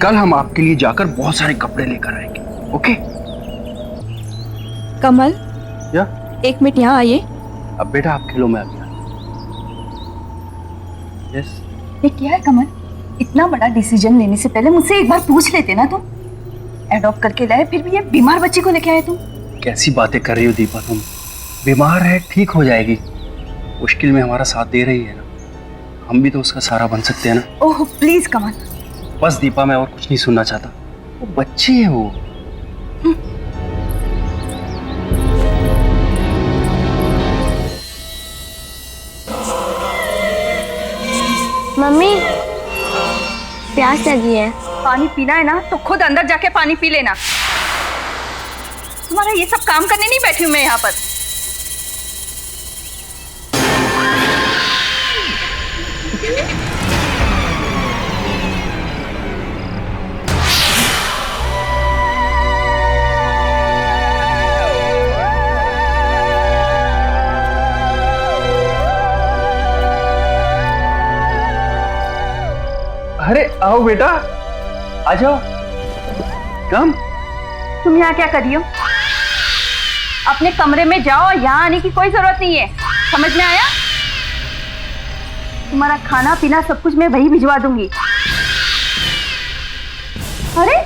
कल हम आपके लिए जाकर बहुत सारे कपड़े लेकर आएंगे। ओके? कमल, क्या? 1 मिनट यहाँ आइए। अब बेटा आप खेलो, मैं आ गया। यस। ये क्या है कमल? इतना बड़ा डिसीजन लेने से पहले मुझसे एक बार पूछ लेते ना तुम। एडॉप्ट करके लाए, फिर भी ये बीमार बच्ची को लेके आए तुम। कैसी बातें कर रही हो दीपा तुम? बीमार है, ठीक हो जाएगी। मुश्किल में हमारा साथ दे रही है ना, हम भी तो उसका सहारा बन सकते हैं ना। ओह प्लीज कमल। बस दीपा, मैं और कुछ नहीं सुनना चाहता। वो बच्ची है वो। मम्मी प्यास लगी है। पानी पीना है ना तो खुद अंदर जाके पानी पी लेना। तुम्हारा ये सब काम करने नहीं बैठी हूं मैं यहाँ पर। अरे आओ बेटा, आ जाओ। कम। तुम यहाँ क्या कर रही हो? अपने कमरे में जाओ, यहाँ आने की कोई जरूरत नहीं है। समझ में आया? तुम्हारा खाना पीना सब कुछ मैं वही भिजवा दूंगी। अरे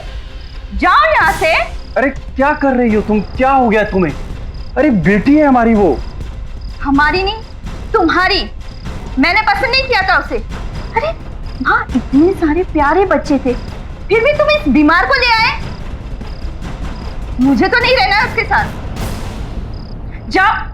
जाओ यहाँ से। अरे क्या कर रही हो तुम? क्या हो गया तुम्हें? अरे बेटी है हमारी वो। हमारी नहीं, तुम्हारी। मैंने पसंद नहीं किया था उसे। अरे वहाँ इतने सारे प्यारे बच्चे थे, फिर भी तुम इस बीमार को ले आए। मुझे तो नहीं रहना उसके साथ। जाओ।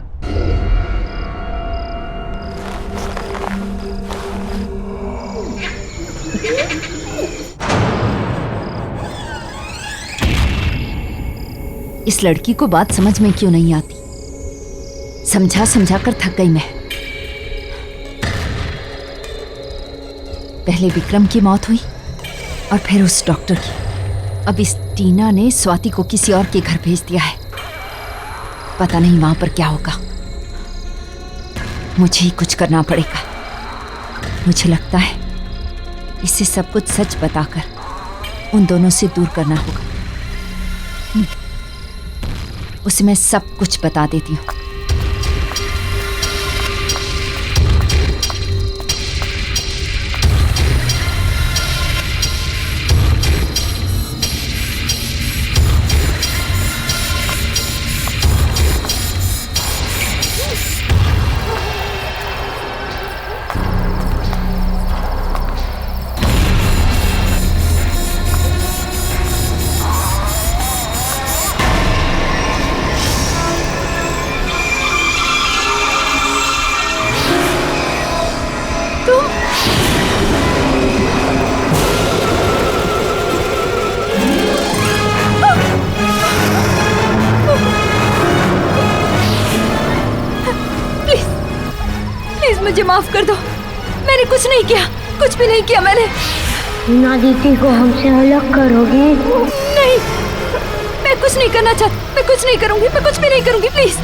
इस लड़की को बात समझ में क्यों नहीं आती? समझा समझा कर थक गई मैं। पहले विक्रम की मौत हुई और फिर उस डॉक्टर की। अब इस टीना ने स्वाति को किसी और के घर भेज दिया है। पता नहीं वहां पर क्या होगा। मुझे ही कुछ करना पड़ेगा। मुझे लगता है इसे सब कुछ सच बताकर उन दोनों से दूर करना होगा। उसे मैं सब कुछ बता देती हूँ। मुझे माफ कर दो। मैंने कुछ नहीं किया, कुछ भी नहीं किया मैंने। ना दीदी को हमसे अलग करोगी? नहीं, मैं कुछ नहीं करना चाहती। मैं कुछ नहीं करूंगी, मैं कुछ भी नहीं करूंगी, प्लीज।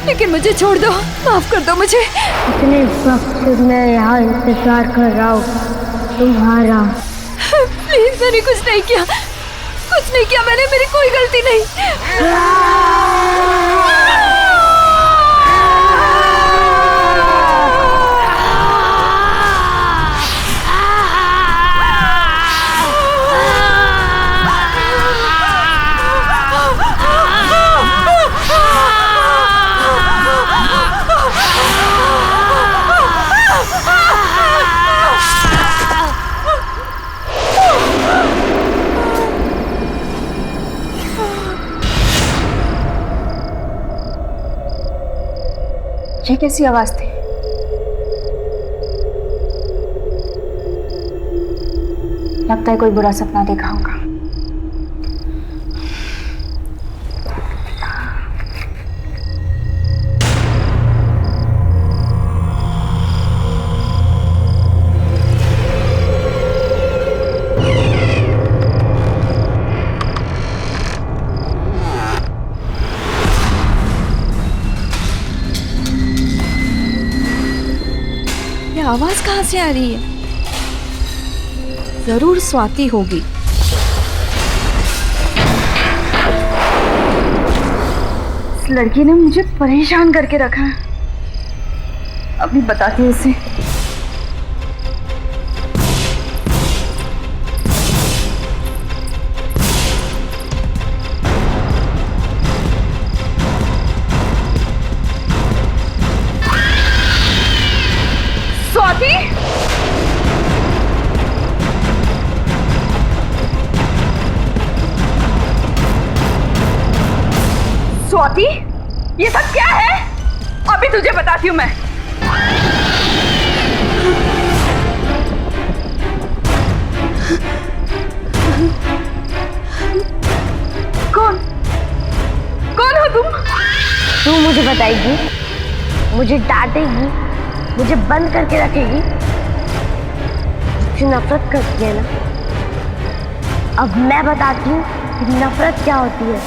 लेकिन मुझे छोड़ दो, माफ कर दो मुझे। इतने वक्त से मैं यहाँ इंतजार कर रहा हूँ तुम्हारा। प्लीज, मैंने कुछ नहीं किया, कुछ नहीं किया मैंने। मेरी कोई गलती नहीं। ये कैसी आवाज थी? लगता है कोई बुरा सपना देखा होगा। आवाज कहाँ से आ रही है? जरूर स्वाति होगी। इस लड़की ने मुझे परेशान करके रखा है। अभी बताती हूँ उसे। स्वाति, स्वाति, ये सब क्या है? अभी तुझे बताती हूँ मैं। कौन कौन हो तुम? तू मुझे बताएगी, मुझे डांटेगी, मुझे बंद करके रखेगी। मुझसे नफरत करती है ना? अब मैं बताती हूँ कि नफरत क्या होती है।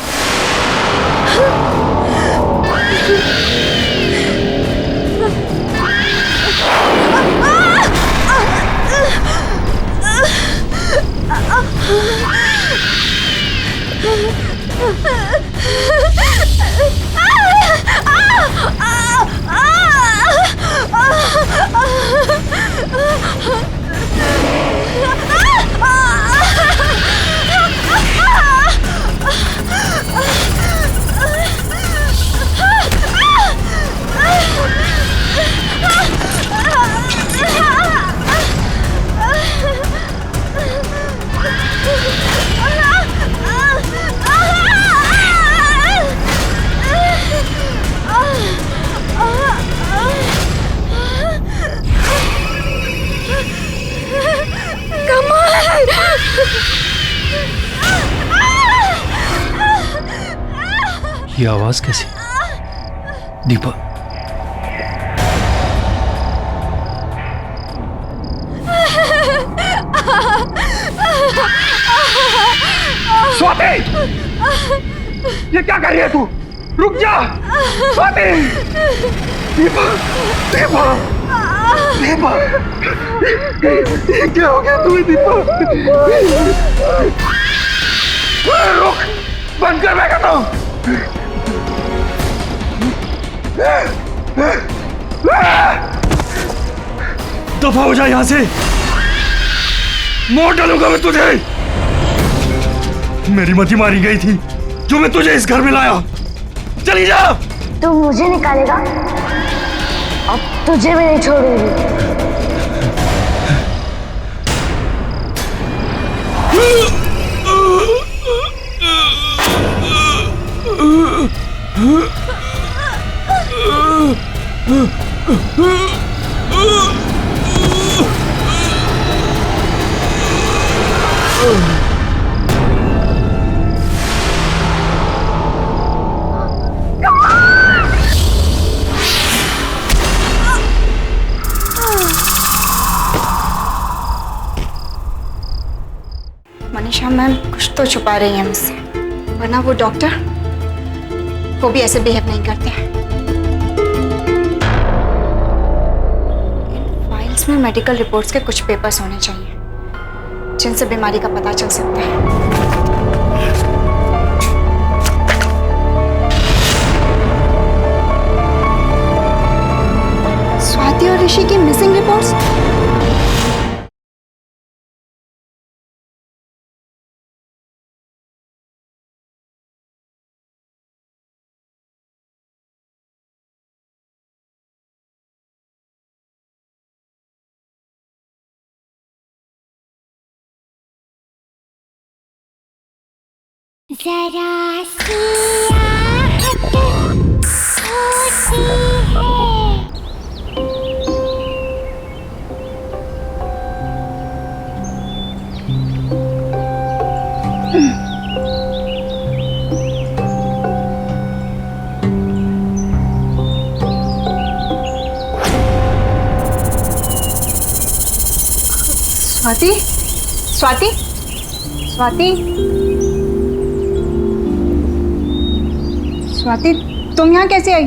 ये आवाज कैसी? दीपा, स्वाति, ये क्या कर रही है तू? रुक जा स्वाति। दीपा, दीपा, दीपा, क्या हो गया तुम्हें दीपा? रुक, बंद कर, मैं कहता हूँ। दफा हो जा यहाँ से, मोड़ डालूंगा मैं तुझे। मेरी मती मारी गई थी जो मैं तुझे इस घर में लाया। चली जा। तू मुझे निकालेगा, अब तुझे भी नहीं छोड़ूंगी। मनीषा मैम कुछ तो छुपा रही है मुझसे, वरना वो डॉक्टर वो भी ऐसे बिहेव नहीं करते हैं। इन फाइल्स में मेडिकल रिपोर्ट्स के कुछ पेपर्स होने चाहिए जिनसे बीमारी का पता चल सकता है। स्वाति और ऋषि की मिसिंग रिपोर्ट्स। जरा सी आहट होती स्वाति, स्वाति, स्वाति, स्वाति, तुम यहाँ कैसे आई?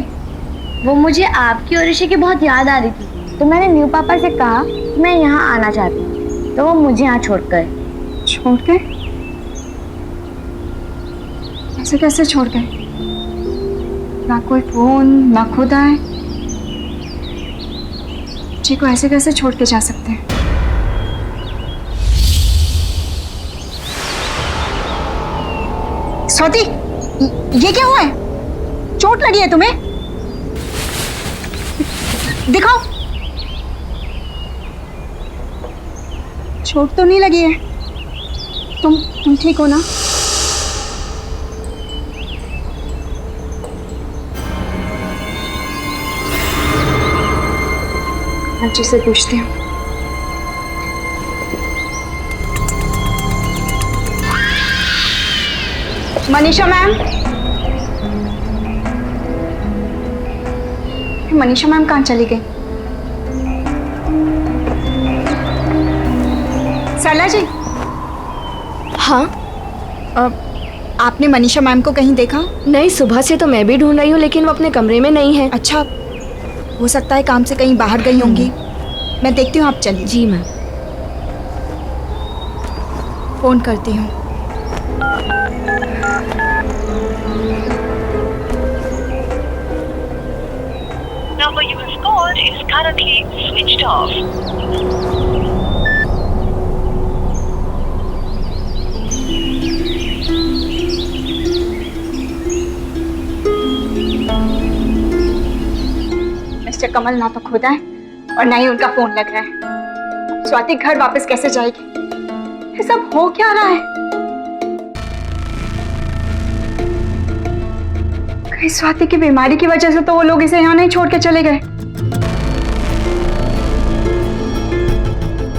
वो मुझे आपकी और ऋषि की बहुत याद आ रही थी, तो मैंने न्यू पापा से कहा कि मैं यहाँ आना चाहती हूँ, तो वो मुझे यहाँ छोड़ गए। छोड़ गए? ऐसे कैसे छोड़ गए? ना कोई फोन, ना खुद आए। जी को ऐसे कैसे छोड़ के जा सकते हैं? स्वाति, ये क्या हुआ है? चोट लगी है तुम्हें? दिखाओ। चोट तो नहीं लगी है। तुम ठीक हो ना? आंटी से पूछती हूँ। मनीषा मैम, मनीषा मैम कहाँ चली गई? सरला जी। हाँ, आपने मनीषा मैम को कहीं देखा? नहीं, सुबह से तो मैं भी ढूंढ रही हूँ, लेकिन वो अपने कमरे में नहीं है। अच्छा, हो सकता है काम से कहीं बाहर गई होंगी। मैं देखती हूँ, आप चलिए। जी मैम। फोन करती हूँ। Number you have called is currently switched off. Mister Kamal ना तो खुद आए और ना ही उनका फोन लग रहा है। स्वाति घर वापस कैसे जाएगी? ये सब हो क्या रहा है? कहीं स्वाति की बीमारी की वजह से तो वो लोग इसे यहाँ नहीं छोड़ के चले गए।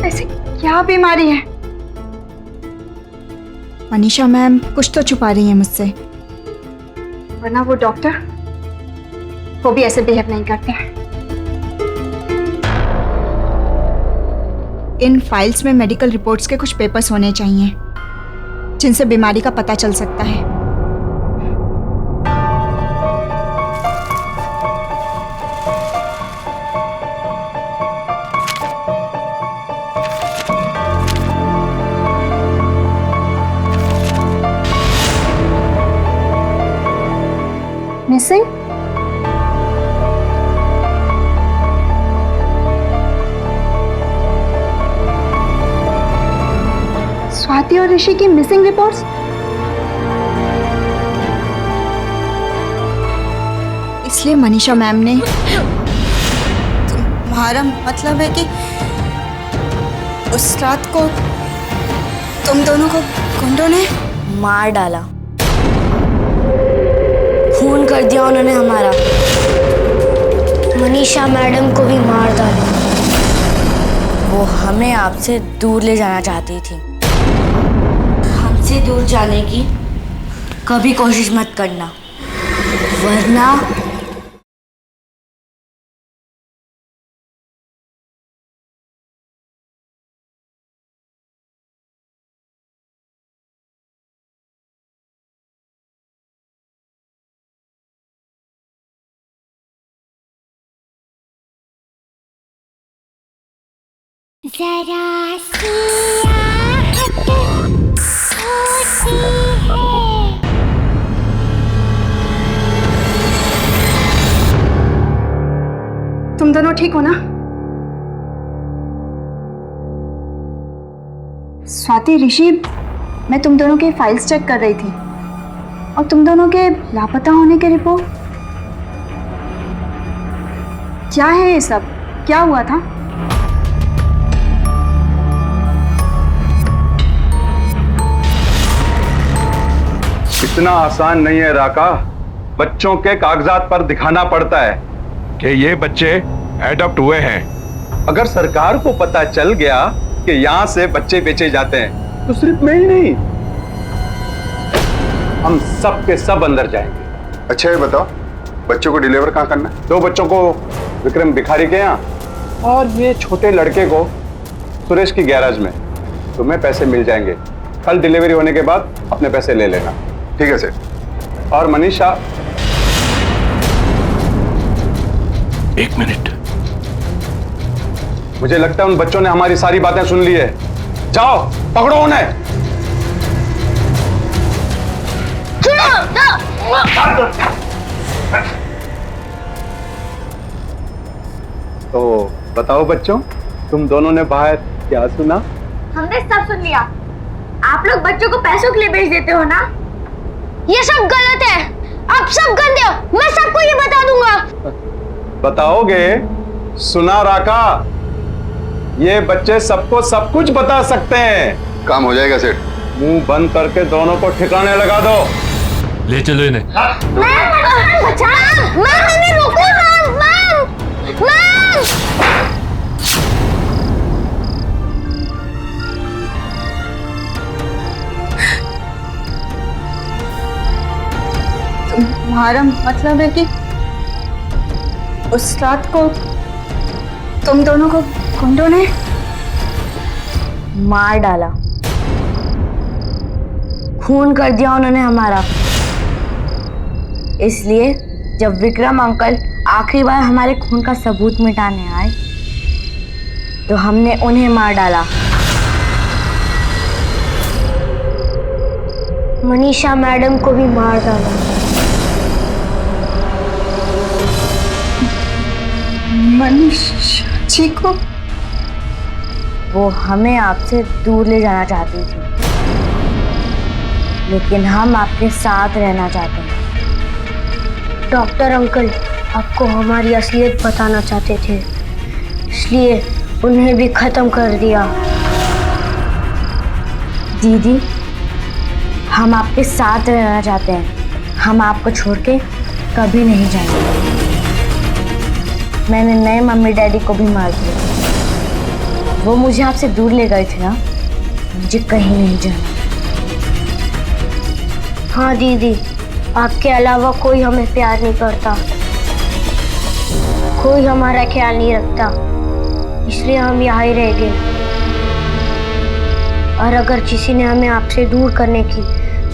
ऐसी क्या बीमारी है? मनीषा मैम कुछ तो छुपा रही है मुझसे, वरना वो डॉक्टर वो भी ऐसे बिहेव नहीं करते हैं। इन फाइल्स में मेडिकल रिपोर्ट्स के कुछ पेपर्स होने चाहिए जिनसे बीमारी का पता चल सकता है। मिसिंग? स्वाति और ऋषि की मिसिंग रिपोर्ट्स? इसलिए मनीषा मैम ने, तुम्हारा मतलब है कि उस रात को तुम दोनों को गुंडों ने मार डाला, खून कर दिया उन्होंने हमारा। मनीषा मैडम को भी मार डाला। वो हमें आपसे दूर ले जाना चाहती थी। हमसे दूर जाने की कभी कोशिश मत करना, वरना जरा सी आहट होती है। तुम दोनों ठीक हो ना? स्वाति, ऋषि, मैं तुम दोनों के फाइल्स चेक कर रही थी और तुम दोनों के लापता होने के रिपोर्ट। क्या है ये सब? क्या हुआ था? इतना आसान नहीं है राका। बच्चों के कागजात पर दिखाना पड़ता है कि ये बच्चे एडॉप्ट हुए हैं। अगर सरकार को पता चल गया कि यहाँ से बच्चे बेचे जाते हैं तो सिर्फ मैं ही नहीं, हम सब के सब अंदर जाएंगे। अच्छा ये बताओ, बच्चों को डिलीवर कहाँ करना है? 2 बच्चों को विक्रम भिखारी के यहाँ और ये छोटे लड़के को सुरेश की गैराज में। तुम्हें पैसे मिल जाएंगे। कल डिलीवरी होने के बाद अपने पैसे ले लेना। ठीक है सर। और मनीषा, 1 मिनट। मुझे लगता है उन बच्चों ने हमारी सारी बातें सुन ली है। जाओ पकड़ो उन्हें। तो बताओ बच्चों, तुम दोनों ने बाहर क्या सुना? हमने सब सुन लिया। आप लोग बच्चों को पैसों के लिए बेच देते हो ना? ये सब गलत है। आप सब गंदे हो। मैं सबको ये बता दूंगा। बताओगे? सुना राका, ये बच्चे सबको सब कुछ बता सकते हैं। काम हो जाएगा सेठ। मुंह बंद करके दोनों को ठिकाने लगा दो। ले चलो इन्हें। मैंने रोको। तुम्हारा मतलब है कि उस रात को तुम दोनों को गुंडों ने मार डाला, खून कर दिया उन्होंने हमारा। इसलिए जब विक्रम अंकल आखिरी बार हमारे खून का सबूत मिटाने आए तो हमने उन्हें मार डाला। मनीषा मैडम को भी मार डाला। मनीषा जी को? वो हमें आपसे दूर ले जाना चाहती थी, लेकिन हम आपके साथ रहना चाहते हैं। डॉक्टर अंकल आपको हमारी असलियत बताना चाहते थे, इसलिए उन्हें भी खत्म कर दिया। दीदी, हम आपके साथ रहना चाहते हैं। हम आपको छोड़ के कभी नहीं जाएंगे। मैंने नए मम्मी डैडी को भी मार दिया। वो मुझे आपसे दूर ले गए थे ना, मुझे कहीं नहीं जाना। हाँ दीदी, आपके अलावा कोई हमें प्यार नहीं करता, कोई हमारा ख्याल नहीं रखता, इसलिए हम यहाँ ही रह गए। और अगर किसी ने हमें आपसे दूर करने की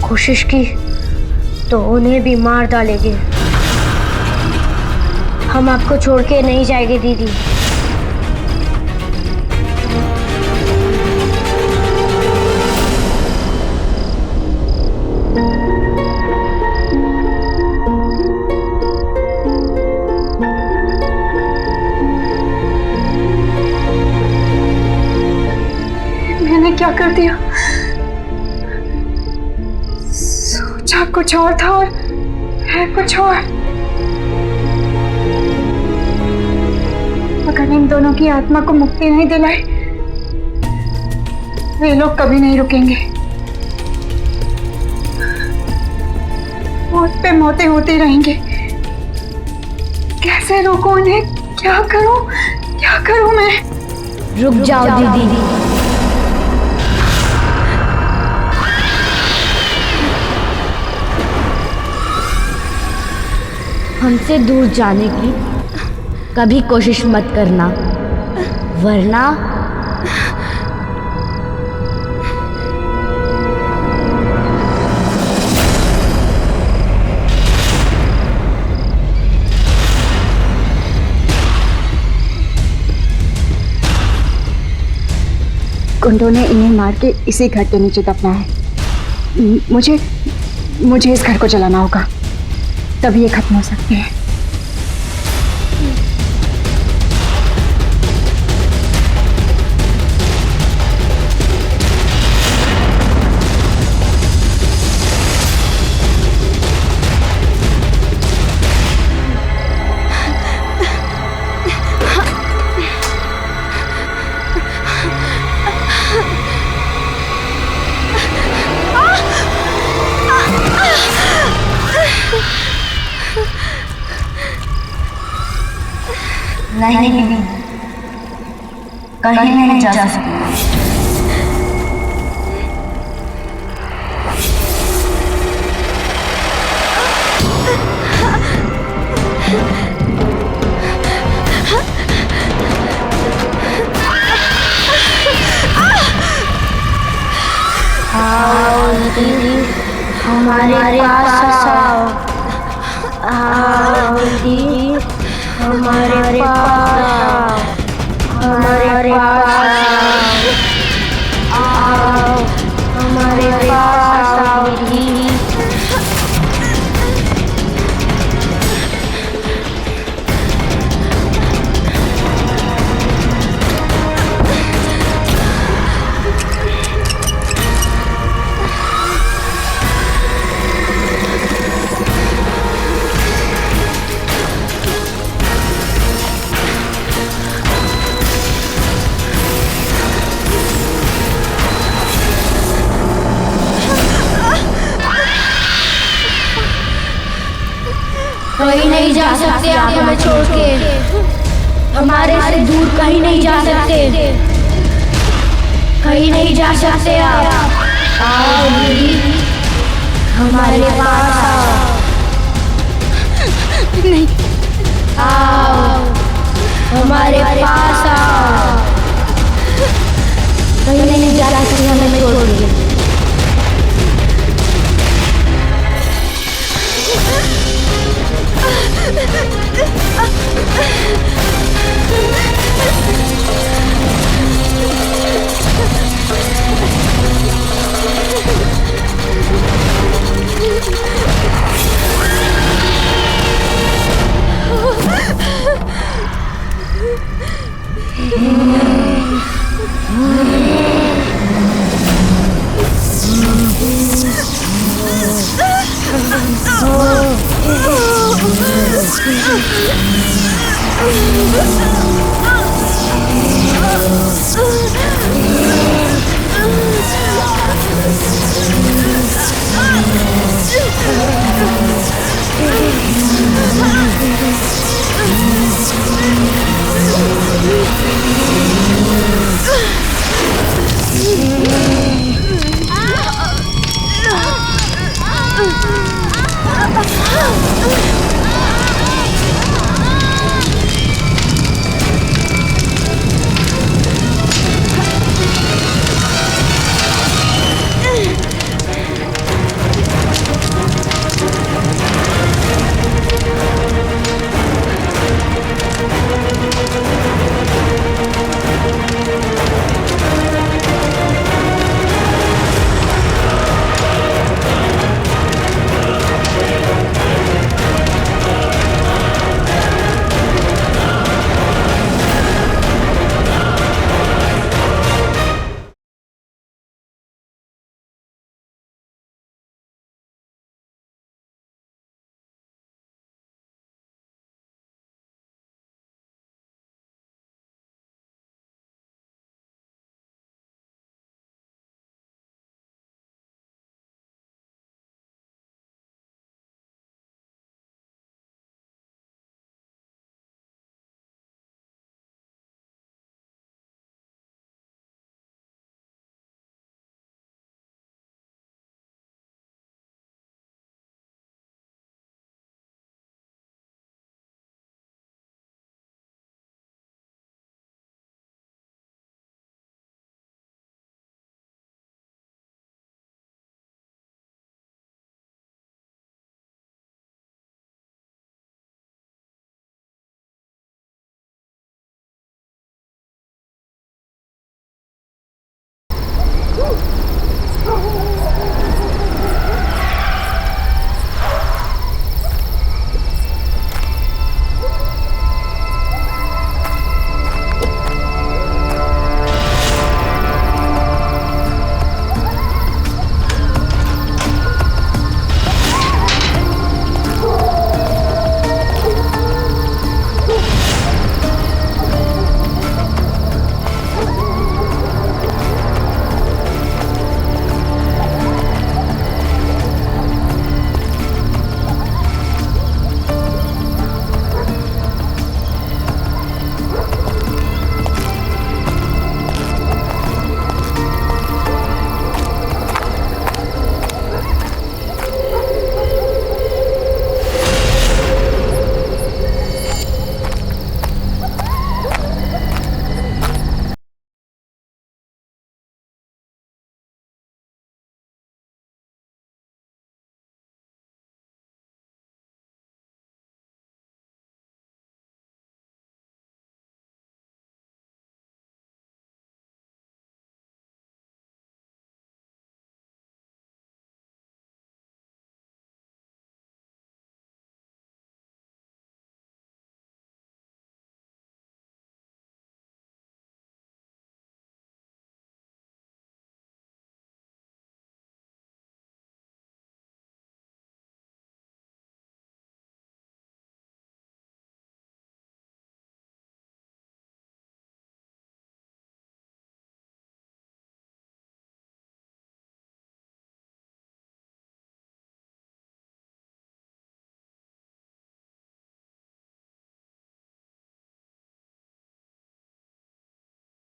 कोशिश की तो उन्हें भी मार डालेंगे। हम आपको छोड़ के नहीं जाएंगे दीदी। मैंने क्या कर दिया? सोचा कुछ और था और है कुछ और। अगर इन दोनों की आत्मा को मुक्ति नहीं दिलाई, वे लोग कभी नहीं रुकेंगे। मौत पे मौतें होती रहेंगी। कैसे रोकूं उन्हें? क्या करूं मैं? रुक जाओ दीदी। हमसे दूर जाने की कभी कोशिश मत करना, वरना गुंडों ने इन्हें मार के इसी घर के नीचे दफना है। मुझे इस घर को जलाना होगा, तभी ये खत्म हो सकती है। नहीं दीदी, कहीं नहीं जा सकती। आओ दीदी, हमारे पास आओ। आओ दीदी, हमारे पास आओ। हमारे नहीं जा सकते आप हमें छोड़ के, हमारे से दूर कहीं नहीं जा सकते, कहीं नहीं जा सकते आप। आओ दीदी, हमारे पास आओ। नहीं, आओ हमारे पास आओ, कहीं नहीं जा सकते हमें छोड़ के। Oh